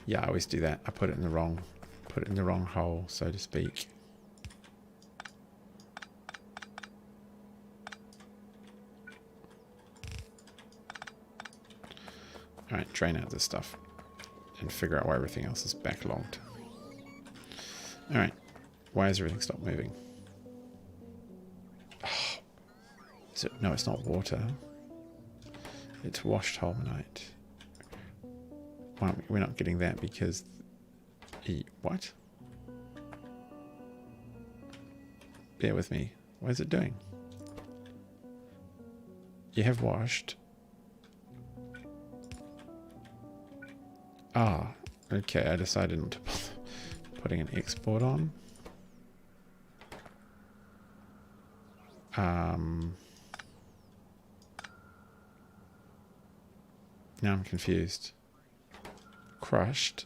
Yeah, I always do that. I put it in the wrong hole, so to speak. Alright, drain out this stuff and figure out why everything else is backlogged. Alright, why has everything stopped moving? Oh, is it? No, it's not water. It's washed holmanite. Well, we're not getting that because... What? Bear with me. What is it doing? You have washed... Ah, okay, I decided not to bother putting an export on. Now I'm confused. Crushed?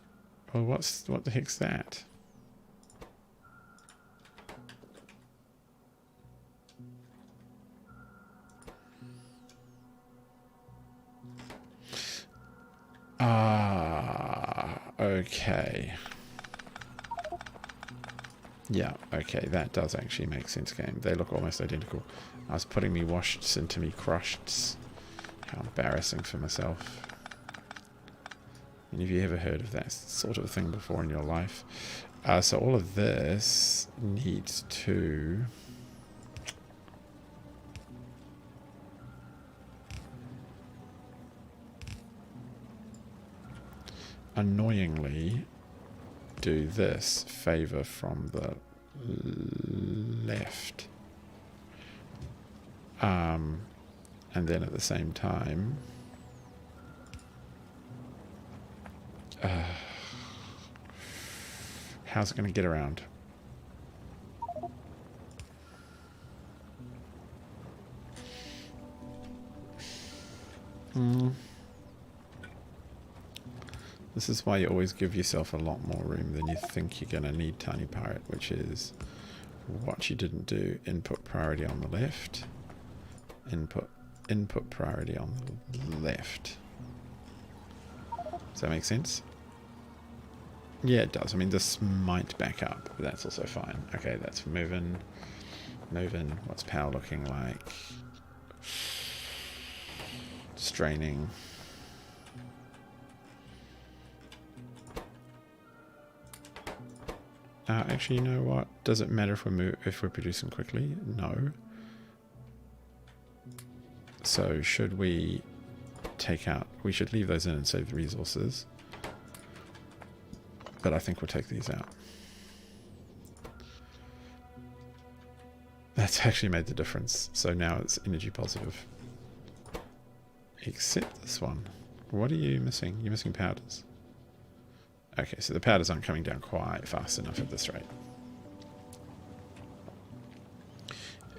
Well, what the heck's that? Okay. Yeah, okay, that does actually make sense, game. They look almost identical. I was putting me washed into me crushed. How embarrassing for myself. And have you ever heard of that sort of thing before in your life? So all of this needs to... annoyingly do this favor from the left. And then at the same time... how's it going to get around? This is why you always give yourself a lot more room than you think you're going to need, Tiny Pirate, which is what you didn't do. Input priority on the left. Input priority on the left. Does that make sense? Yeah, it does. I mean, this might back up, but that's also fine. Okay, that's moving. Moving. What's power looking like? Straining. Actually, you know what? Does it matter if we're producing quickly? No. So should we take out... we should leave those in and save the resources. But I think we'll take these out. That's actually made the difference. So now it's energy positive. Except this one. What are you missing? You're missing powders. Okay, so the powders aren't coming down quite fast enough at this rate.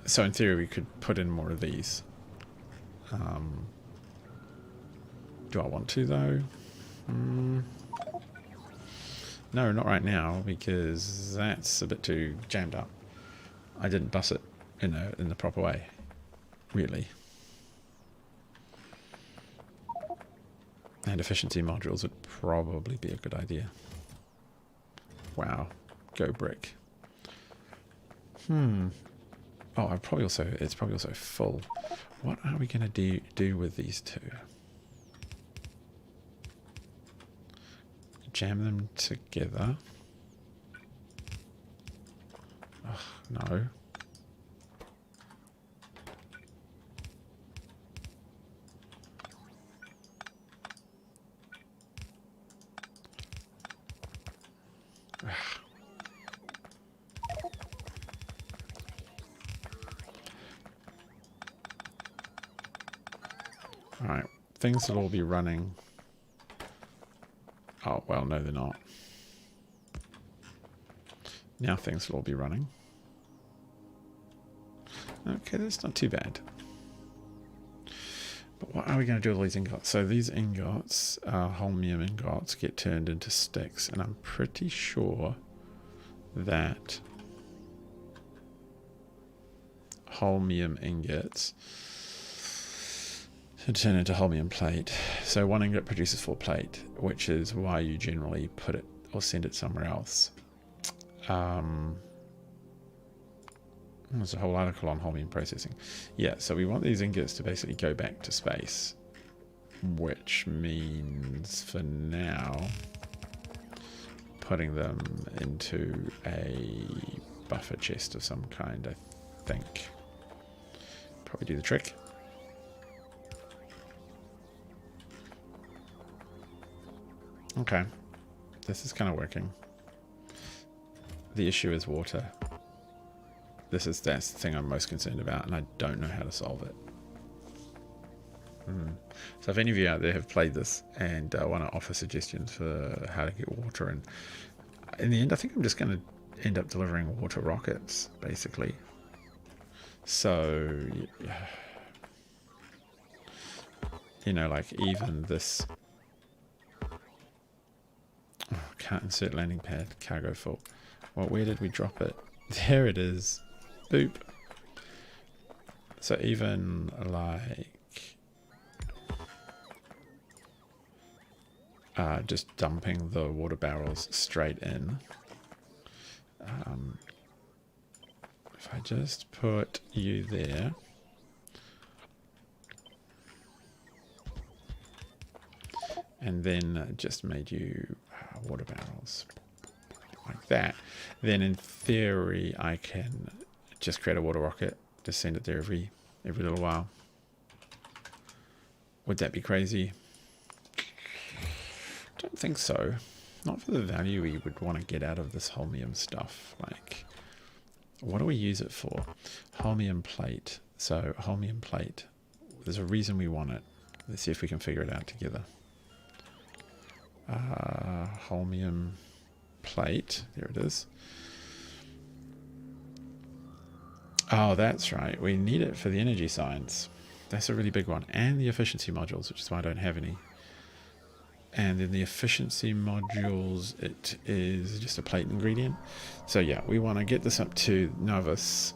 So in theory we could put in more of these. Do I want to though? No, not right now, because that's a bit too jammed up. I didn't bus it in the proper way. really. And efficiency modules would probably be a good idea. Wow. Go brick. Oh, it's probably also full. What are we going to do with these two? Jam them together. Ugh, no. Alright, things will all be running. Oh, well, no, they're not. Now things will all be running. Okay, that's not too bad. But what are we going to do with all these ingots? So these ingots, holmium ingots, get turned into sticks, and I'm pretty sure that holmium ingots turn into holmium plate. So one ingot produces 4 plate, which is why you generally put it or send it somewhere else. There's a whole article on holmium processing. Yeah, so we want these ingots to basically go back to space, which means for now putting them into a buffer chest of some kind, I think. Probably do the trick. Okay, this is kind of working. The issue is water. That's the thing I'm most concerned about, and I don't know how to solve it. So if any of you out there have played this and want to offer suggestions for how to get water, and in the end I think I'm just going to end up delivering water rockets, basically. So, you know, like even this... Oh, can't insert landing pad, cargo full. Well, where did we drop it? There it is. Boop. So even like just dumping the water barrels straight in. If I just put you there. And then just made you water barrels like that. Then in theory I can just create a water rocket, just send it there every little while. Would that be crazy? Don't think so. Not for the value we would want to get out of this holmium stuff. Like, what do we use it for? Holmium plate. So holmium plate, there's a reason we want it. Let's see if we can figure it out together. Holmium plate, there it is. Oh, that's right. We need it for the energy science. That's a really big one. And the efficiency modules, which is why I don't have any. And in the efficiency modules, it is just a plate ingredient. So yeah, we want to get this up to Navis,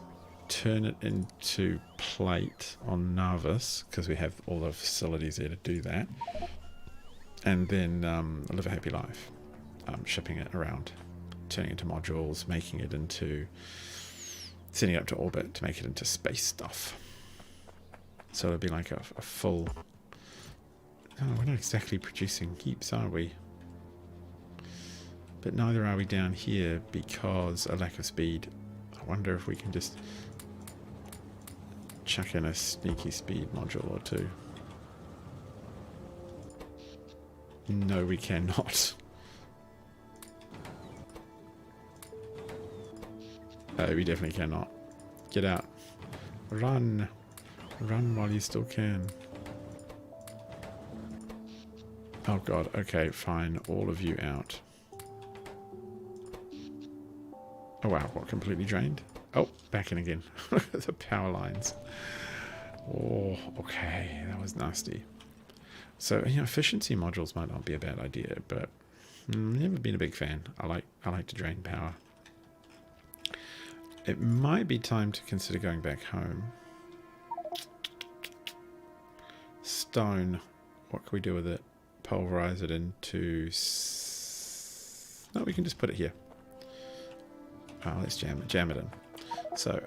turn it into plate on Navis, because we have all the facilities there to do that. And then live a happy life. Shipping it around, turning it into modules, making it into... sending it up to orbit to make it into space stuff. So it'll be like a full... Oh, we're not exactly producing heaps, are we? But neither are we down here because a lack of speed. I wonder if we can just chuck in a sneaky speed module or two. No, we cannot. We definitely cannot. Get out. Run. Run while you still can. Oh god, okay, fine. All of you out. Oh wow, what, completely drained? Oh, back in again. The power lines. Oh, okay, that was nasty. So, you know, efficiency modules might not be a bad idea, but never been a big fan. I like to drain power. It might be time to consider going back home. stone. What can we do with it? Pulverize it into... No, we can just put it here. Let's jam it in. So,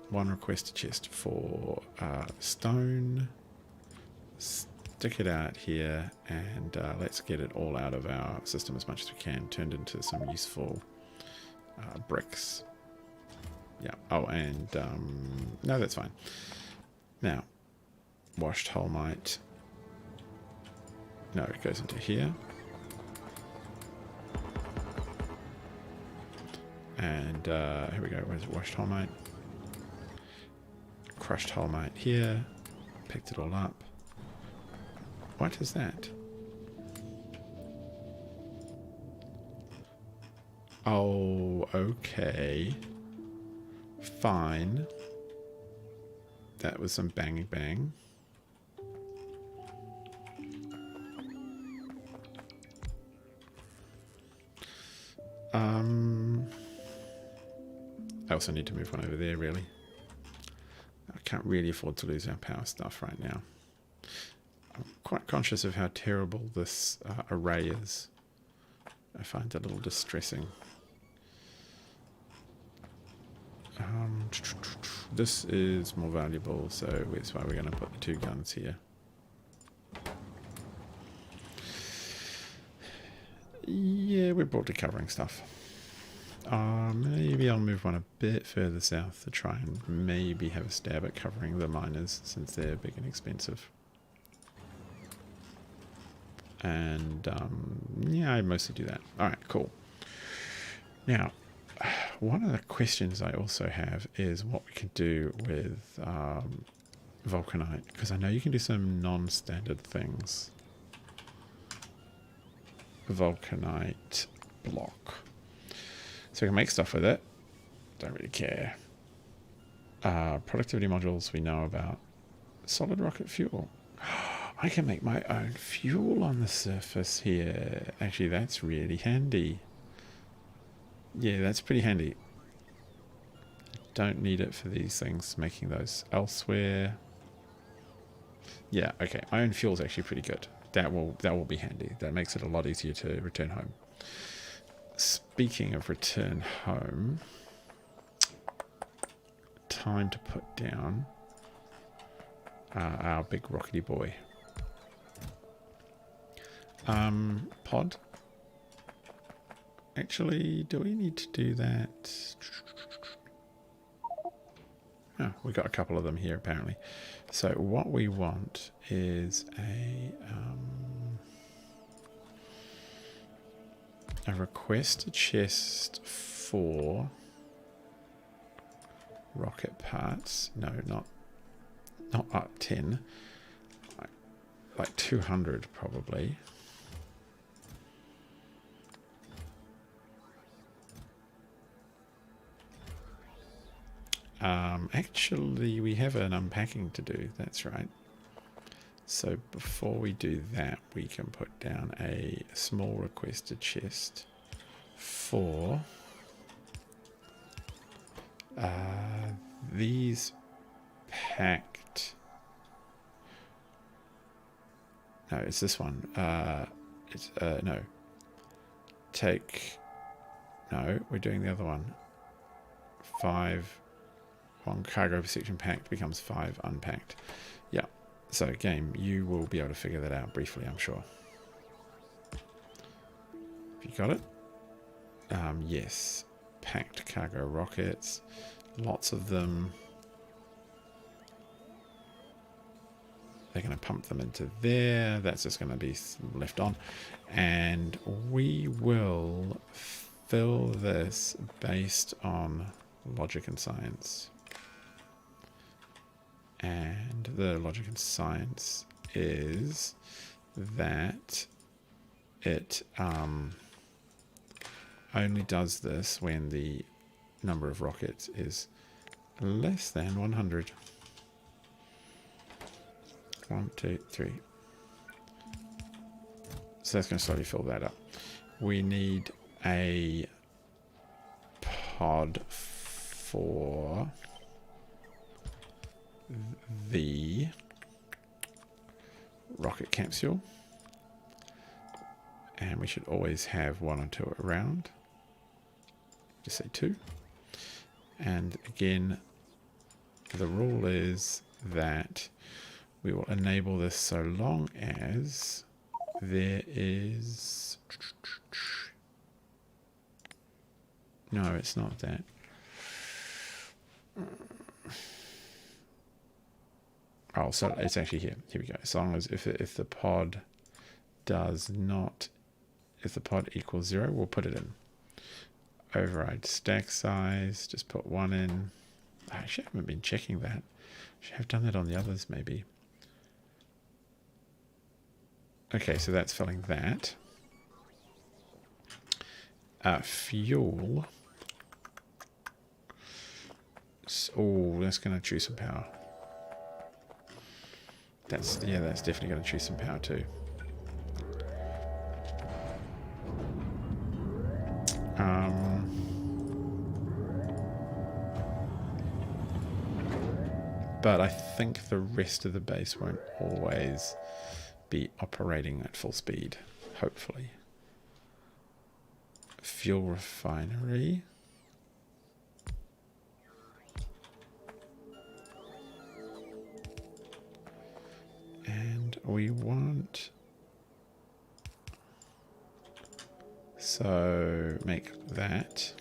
one request chest for stone. Stick it out here, and let's get it all out of our system as much as we can, turned into some useful bricks. Yeah. Oh, and no, that's fine. Now, washed holmite. No, it goes into here. And here we go. Where's it? Washed holmite. Crushed holmite here. Picked it all up. What is that? Oh, okay. Fine. That was some bang bang. I also need to move one over there, really. I can't really afford to lose our power stuff right now. I'm quite conscious of how terrible this array is. I find it a little distressing. This is more valuable, so that's why we're going to put the 2 guns here. Yeah, we're broadly covering stuff. Maybe I'll move one a bit further south to try and maybe have a stab at covering the miners, since they're big and expensive. And yeah, I mostly do that. Alright, cool. Now, one of the questions I also have is what we can do with vulcanite, because I know you can do some non-standard things. Vulcanite block. So we can make stuff with it. Don't really care. Productivity modules we know about. Solid rocket fuel. I can make my own fuel on the surface here. Actually, that's really handy. Yeah, that's pretty handy. Don't need it for these things, making those elsewhere. Yeah, okay. Iron fuel is actually pretty good. That will be handy. That makes it a lot easier to return home. Speaking of return home, time to put down our big rockety boy. Pod. Actually, do we need to do that? Oh, we got a couple of them here apparently. So what we want is a request chest for rocket parts. No, not 10. Like 200 probably. Actually, we have an unpacking to do. That's right. So before we do that, we can put down a small requested chest for these packed. No, it's this one. It's no. No, we're doing the other one. 5. 1 cargo per section packed becomes 5 unpacked. Yeah. So game, you will be able to figure that out briefly, I'm sure. Have you got it? Yes. Packed cargo rockets. Lots of them. They're going to pump them into there. That's just going to be left on. And we will fill this based on logic and science. And the logic and science is that it only does this when the number of rockets is less than 100. 1, 2, 3. So that's going to slowly fill that up. We need a pod for the rocket capsule. And we should always have 1 or 2 around. Just say 2. And again, the rule is that we will enable this so long as there is... No, it's not that. Oh, so it's actually here. Here we go. As long as if the pod does not, if the pod equals 0, we'll put it in. Override stack size, just put 1 in. I actually haven't been checking that. I should have done that on the others maybe. Okay, so that's filling that. Fuel. Oh, that's going to choose some power. That's definitely going to choose some power too. But I think the rest of the base won't always be operating at full speed, hopefully. Fuel refinery. And we want... So make that,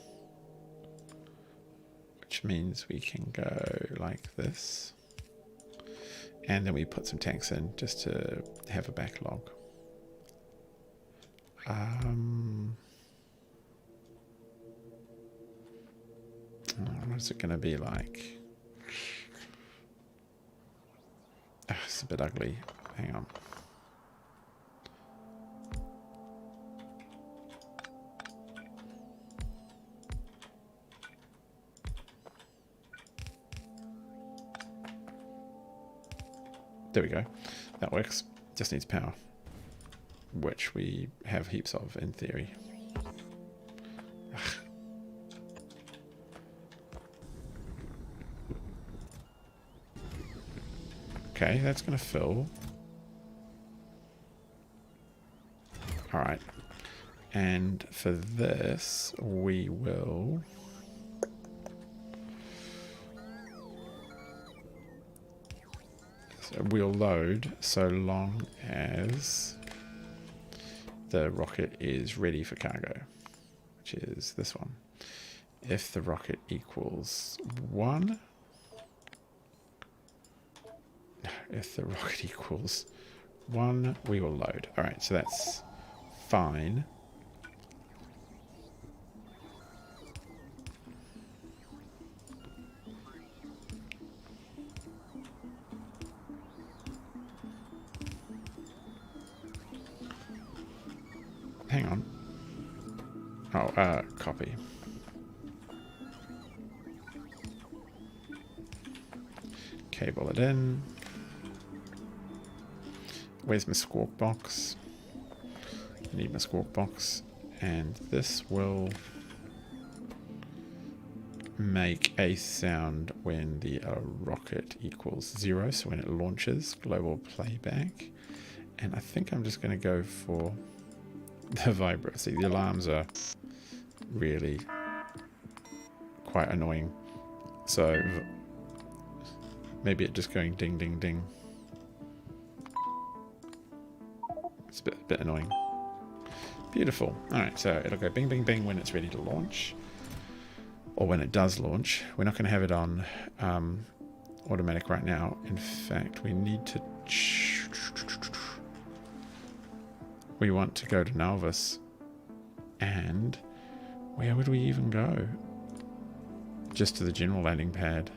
which means we can go like this. And then we put some tanks in just to have a backlog. What is it going to be like? It's a bit ugly. Hang on. There we go. That works. Just needs power, which we have heaps of in theory. Ugh. Okay, that's going to fill. Alright. And for this, we will... We'll load so long as the rocket is ready for cargo, which is this one. If the rocket equals 1, if the rocket equals 1, we will load. All right, so that's fine. Hang on. Oh, copy. Cable it in. Where's my squawk box? I need my squawk box. And this will make a sound when the rocket equals 0. So when it launches, global playback. And I think I'm just going to go for the vibro. See, the alarms are really quite annoying. So maybe it just going ding, ding, ding. It's a bit annoying. Beautiful. Alright, so it'll go bing, bing, bing when it's ready to launch. Or when it does launch. We're not going to have it on automatic right now. In fact, we need to... We want to go to Nalvis. And where would we even go? Just to the general landing pad.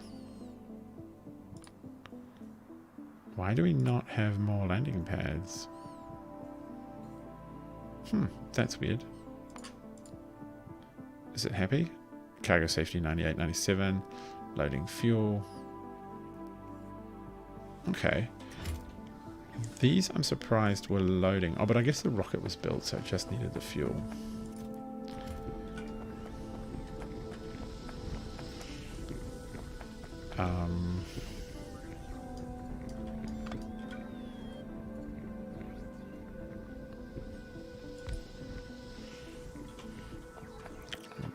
Why do we not have more landing pads? That's weird. Is it happy? Cargo safety 98, 97. Loading fuel. Okay. These I'm surprised were loading. Oh, but I guess the rocket was built, so it just needed the fuel.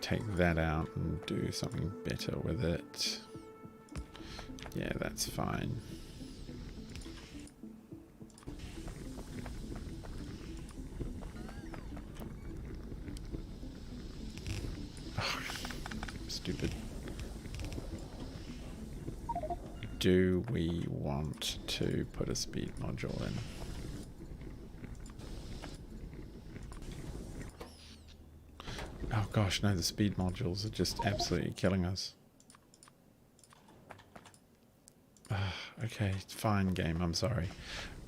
take that out and do something better with it. Yeah, that's fine. Oh, stupid. Do we want to put a speed module in? Oh gosh, no, the speed modules are just absolutely killing us. Okay, fine game, I'm sorry.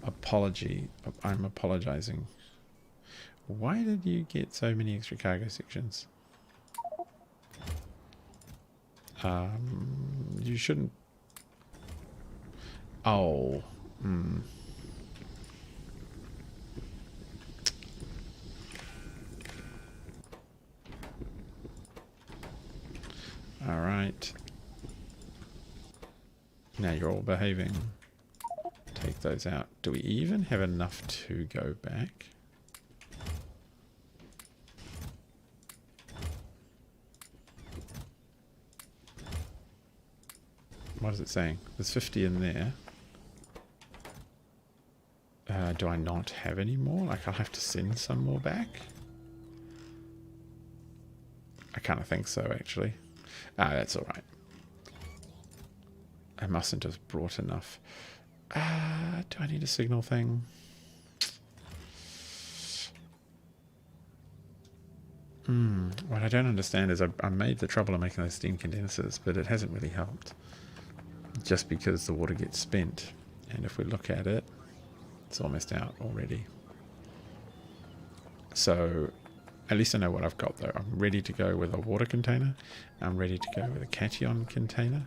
I'm apologizing. Why did you get so many extra cargo sections? You shouldn't... Oh. Alright. Now you're all behaving. Take those out. Do we even have enough to go back? What is it saying? There's 50 in there. Do I not have any more? Like, I'll have to send some more back? I kind of think so, actually. That's alright. I mustn't have brought enough. Do I need a signal thing? What I don't understand is I made the trouble of making those steam condensers, but it hasn't really helped. Just because the water gets spent. And if we look at it, it's almost out already. So, at least I know what I've got though. I'm ready to go with a water container. I'm ready to go with a cation container.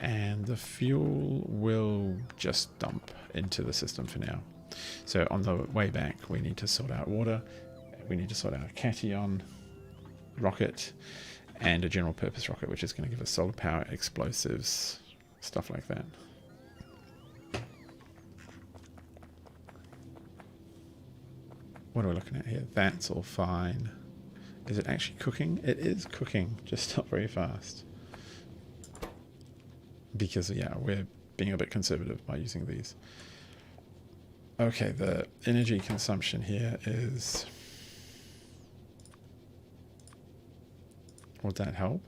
And the fuel will just dump into the system for now. So on the way back, we need to sort out water. We need to sort out a cation rocket and a general purpose rocket, which is going to give us solar power, explosives, stuff like that. What are we looking at here? That's all fine. Is it actually cooking? It is cooking, just not very fast. Because, yeah, we're being a bit conservative by using these. Okay, the energy consumption here is... Would that help?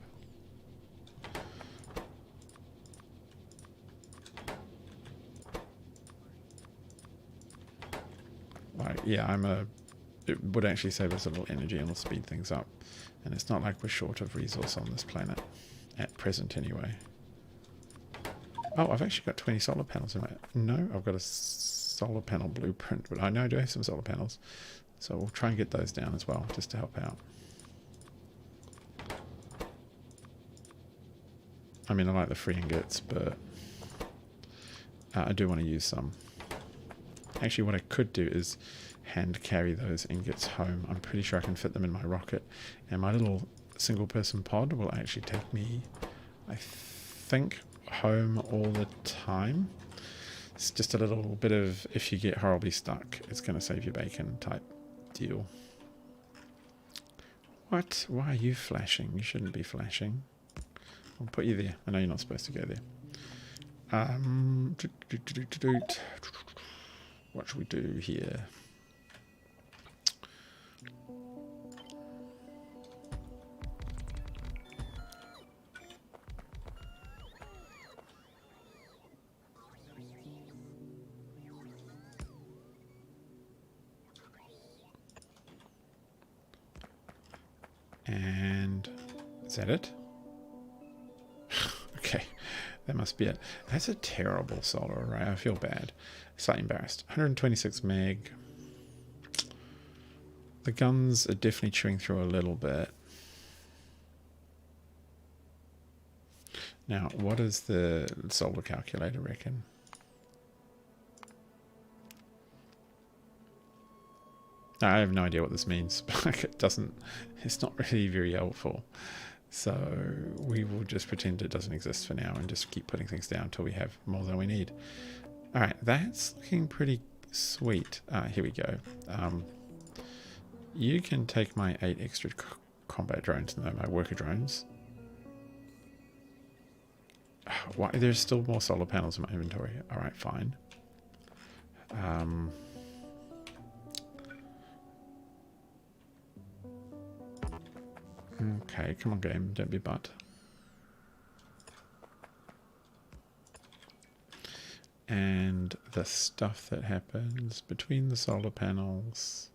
Like, yeah, it would actually save us a little energy and will speed things up. And it's not like we're short of resource on this planet. At present, anyway. Oh, I've actually got 20 solar panels in my... No, I've got a solar panel blueprint. But I know I do have some solar panels. So we'll try and get those down as well, just to help out. I mean, I like the free ingots, but I do want to use some. Actually, what I could do is hand carry those ingots home. I'm pretty sure I can fit them in my rocket. And my little single person pod will actually take me, I think, home all the time. It's just a little bit of, if you get horribly stuck, it's going to save your bacon type deal. What? Why are you flashing? You shouldn't be flashing. I'll put you there. I know you're not supposed to go there. What should we do here? And is that it? Okay, that must be it. That's a terrible solar array. I feel bad. Slightly embarrassed. 126 meg. The guns are definitely chewing through a little bit. Now, what does the solar calculator reckon? I have no idea what this means. It's not really very helpful. So we will just pretend it doesn't exist for now and just keep putting things down until we have more than we need. All right, that's looking pretty sweet. Here we go. You can take my 8 extra combat drones, no, my worker drones. Why? There's still more solar panels in my inventory. Alright, fine. Okay, come on game, don't be butt. And the stuff that happens between the solar panels.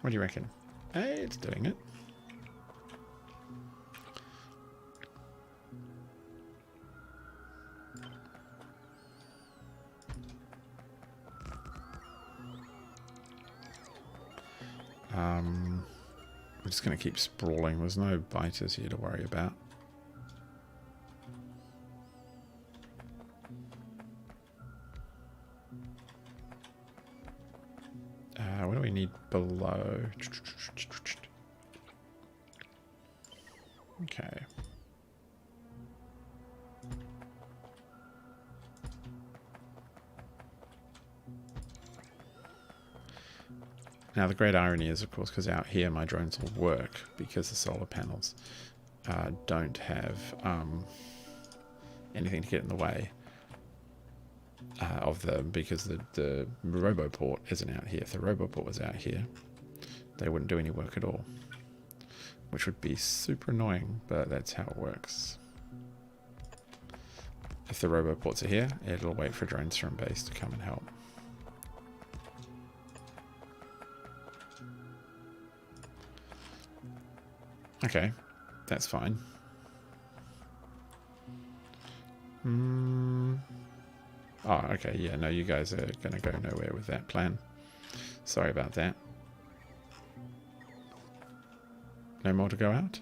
What do you reckon? Hey, it's doing it. We're just going to keep sprawling. There's no biters here to worry about. What do we need below? Okay. Now the great irony is, of course, because out here my drones will work because the solar panels don't have anything to get in the way of them, because the roboport isn't out here. If the roboport was out here, they wouldn't do any work at all, which would be super annoying, but that's how it works. If the roboports are here, it'll wait for drones from base to come and help. Okay, that's fine. Oh, okay, yeah, no, you guys are going to go nowhere with that plan. Sorry about that. No more to go out?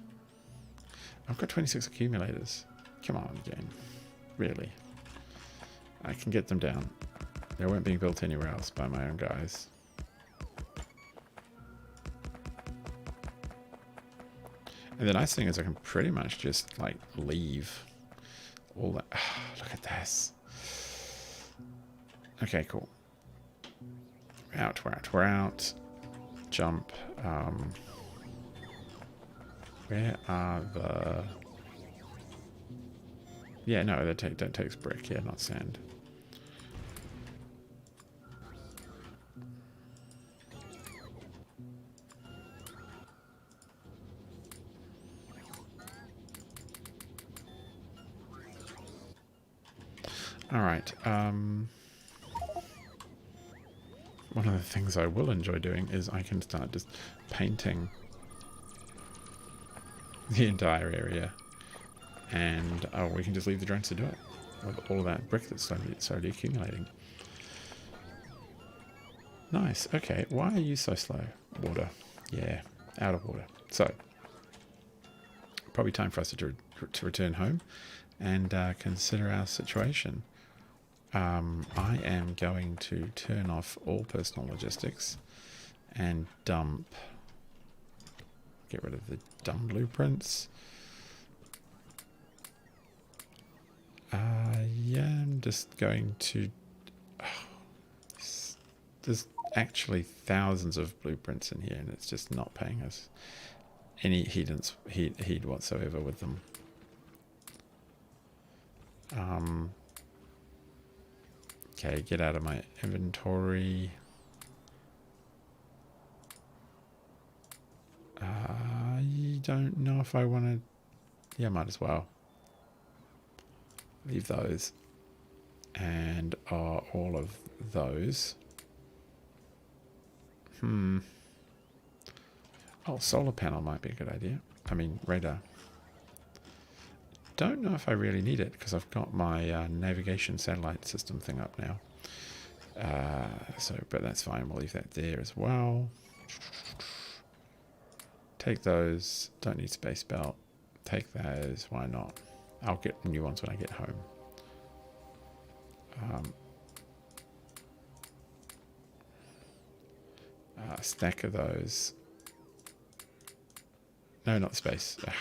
I've got 26 accumulators. Come on, game. Really. I can get them down. They weren't being built anywhere else by my own guys. And the nice thing is I can pretty much just, like, leave all that. Oh, look at this. Okay, cool. We're out, we're out, we're out. Jump. Where are the... Yeah, no, that takes brick. Yeah, not sand. All right. One of the things I will enjoy doing is I can start just painting the entire area, and we can just leave the drones to do it with all of that brick that's slowly accumulating. Nice. Okay, why are you so slow? Water. Yeah, out of water. So, probably time for us to return home and consider our situation. I am going to turn off all personal logistics and dump... Get rid of the dumb blueprints. Yeah, I'm just going to... there's actually thousands of blueprints in here, and it's just not paying us any heed whatsoever with them. Okay, get out of my inventory. I don't know if I want to... Yeah, might as well. Leave those. And all of those. Oh, solar panel might be a good idea. I mean, radar. Don't know if I really need it, because I've got my navigation satellite system thing up now. But that's fine. We'll leave that there as well. Take those. Don't need space belt. Take those. Why not? I'll get new ones when I get home. A stack of those. No, not space. Ugh.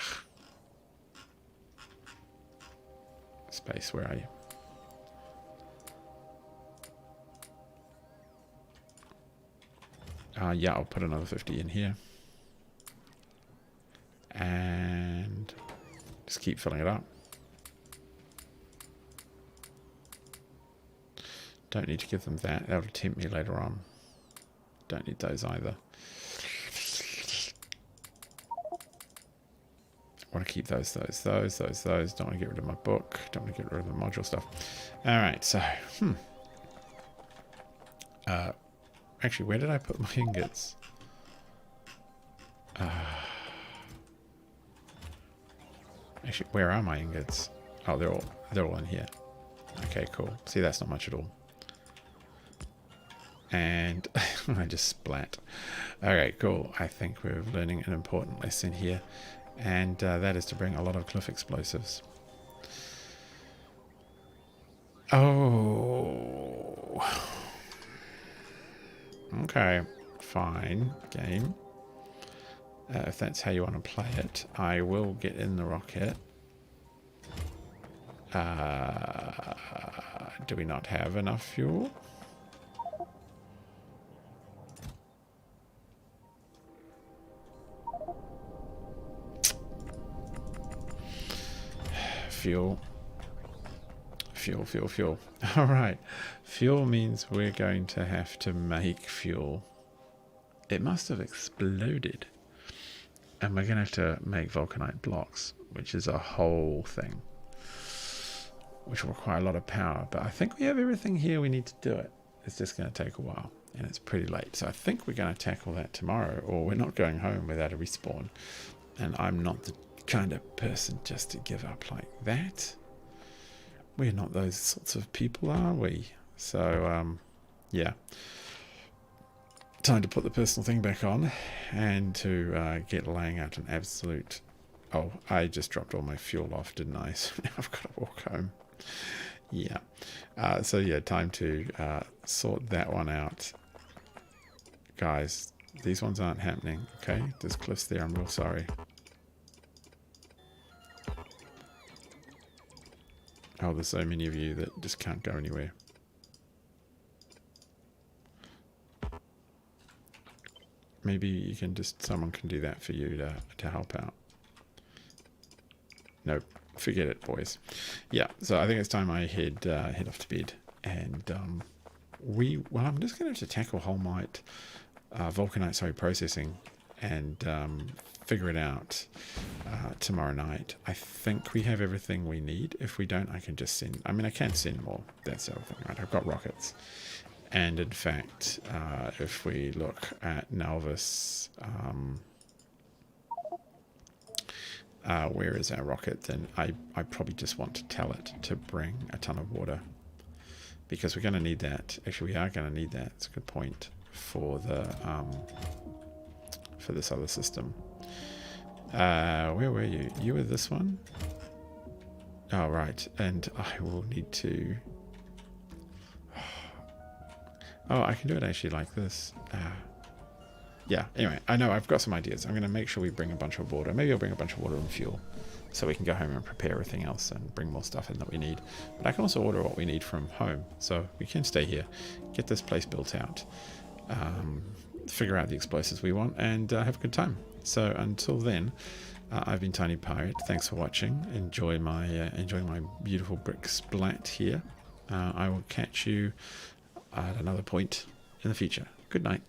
Space, where are you? Yeah, I'll put another 50 in here. And just keep filling it up. Don't need to give them that. That'll tempt me later on. Don't need those either. I want to keep those. Don't want to get rid of my book. Don't want to get rid of the module stuff. Alright, so, actually, where did I put my ingots? Actually, where are my ingots? Oh, they're all in here. Okay, cool. See, that's not much at all. And I just splat. Alright, cool. I think we're learning an important lesson here. And that is to bring a lot of cliff explosives. Oh. Okay, fine, game. If that's how you want to play it, I will get in the rocket. Do we not have enough fuel? Fuel. All right. Fuel means we're going to have to make fuel. It must have exploded. And we're going to have to make vulcanite blocks, which is a whole thing. Which will require a lot of power. But I think we have everything here we need to do it. It's just going to take a while. And it's pretty late. So I think we're going to tackle that tomorrow. Or we're not going home without a respawn. And I'm not the kind of person just to give up like that. We're not those sorts of people, are we? So, yeah. Time to put the personal thing back on and to get laying out an absolute... Oh, I just dropped all my fuel off, didn't I? So now I've got to walk home. Yeah. So, yeah, time to sort that one out. Guys, these ones aren't happening, okay? There's cliffs there, I'm real sorry. Oh, there's so many of you that just can't go anywhere. Maybe you can just, someone can do that for you to help out. Nope, forget it, boys. Yeah, so I think it's time I head off to bed. And well, I'm just going to have to tackle Holmite, Vulcanite, processing, and figure it out tomorrow night. I think we have everything we need. If we don't, I can just send... I mean, I can send more. That's the other thing, right? I've got rockets. And in fact, if we look at Nalvis, where is our rocket? Then I probably just want to tell it to bring a ton of water. Because we're going to need that. Actually, we are going to need that. It's a good point for the... for this other system. Where were you? You were this one? Oh, right. And I will need to... Oh, I can do it actually like this. Yeah, anyway, I know I've got some ideas. I'm going to make sure we bring a bunch of water. Maybe I'll bring a bunch of water and fuel so we can go home and prepare everything else and bring more stuff in that we need. But I can also order what we need from home. So we can stay here, get this place built out, figure out the explosives we want, and have a good time. So until then, I've been Tiny Pirate. Thanks for watching. Enjoying my beautiful brick splat here. I will catch you at another point in the future. Good night.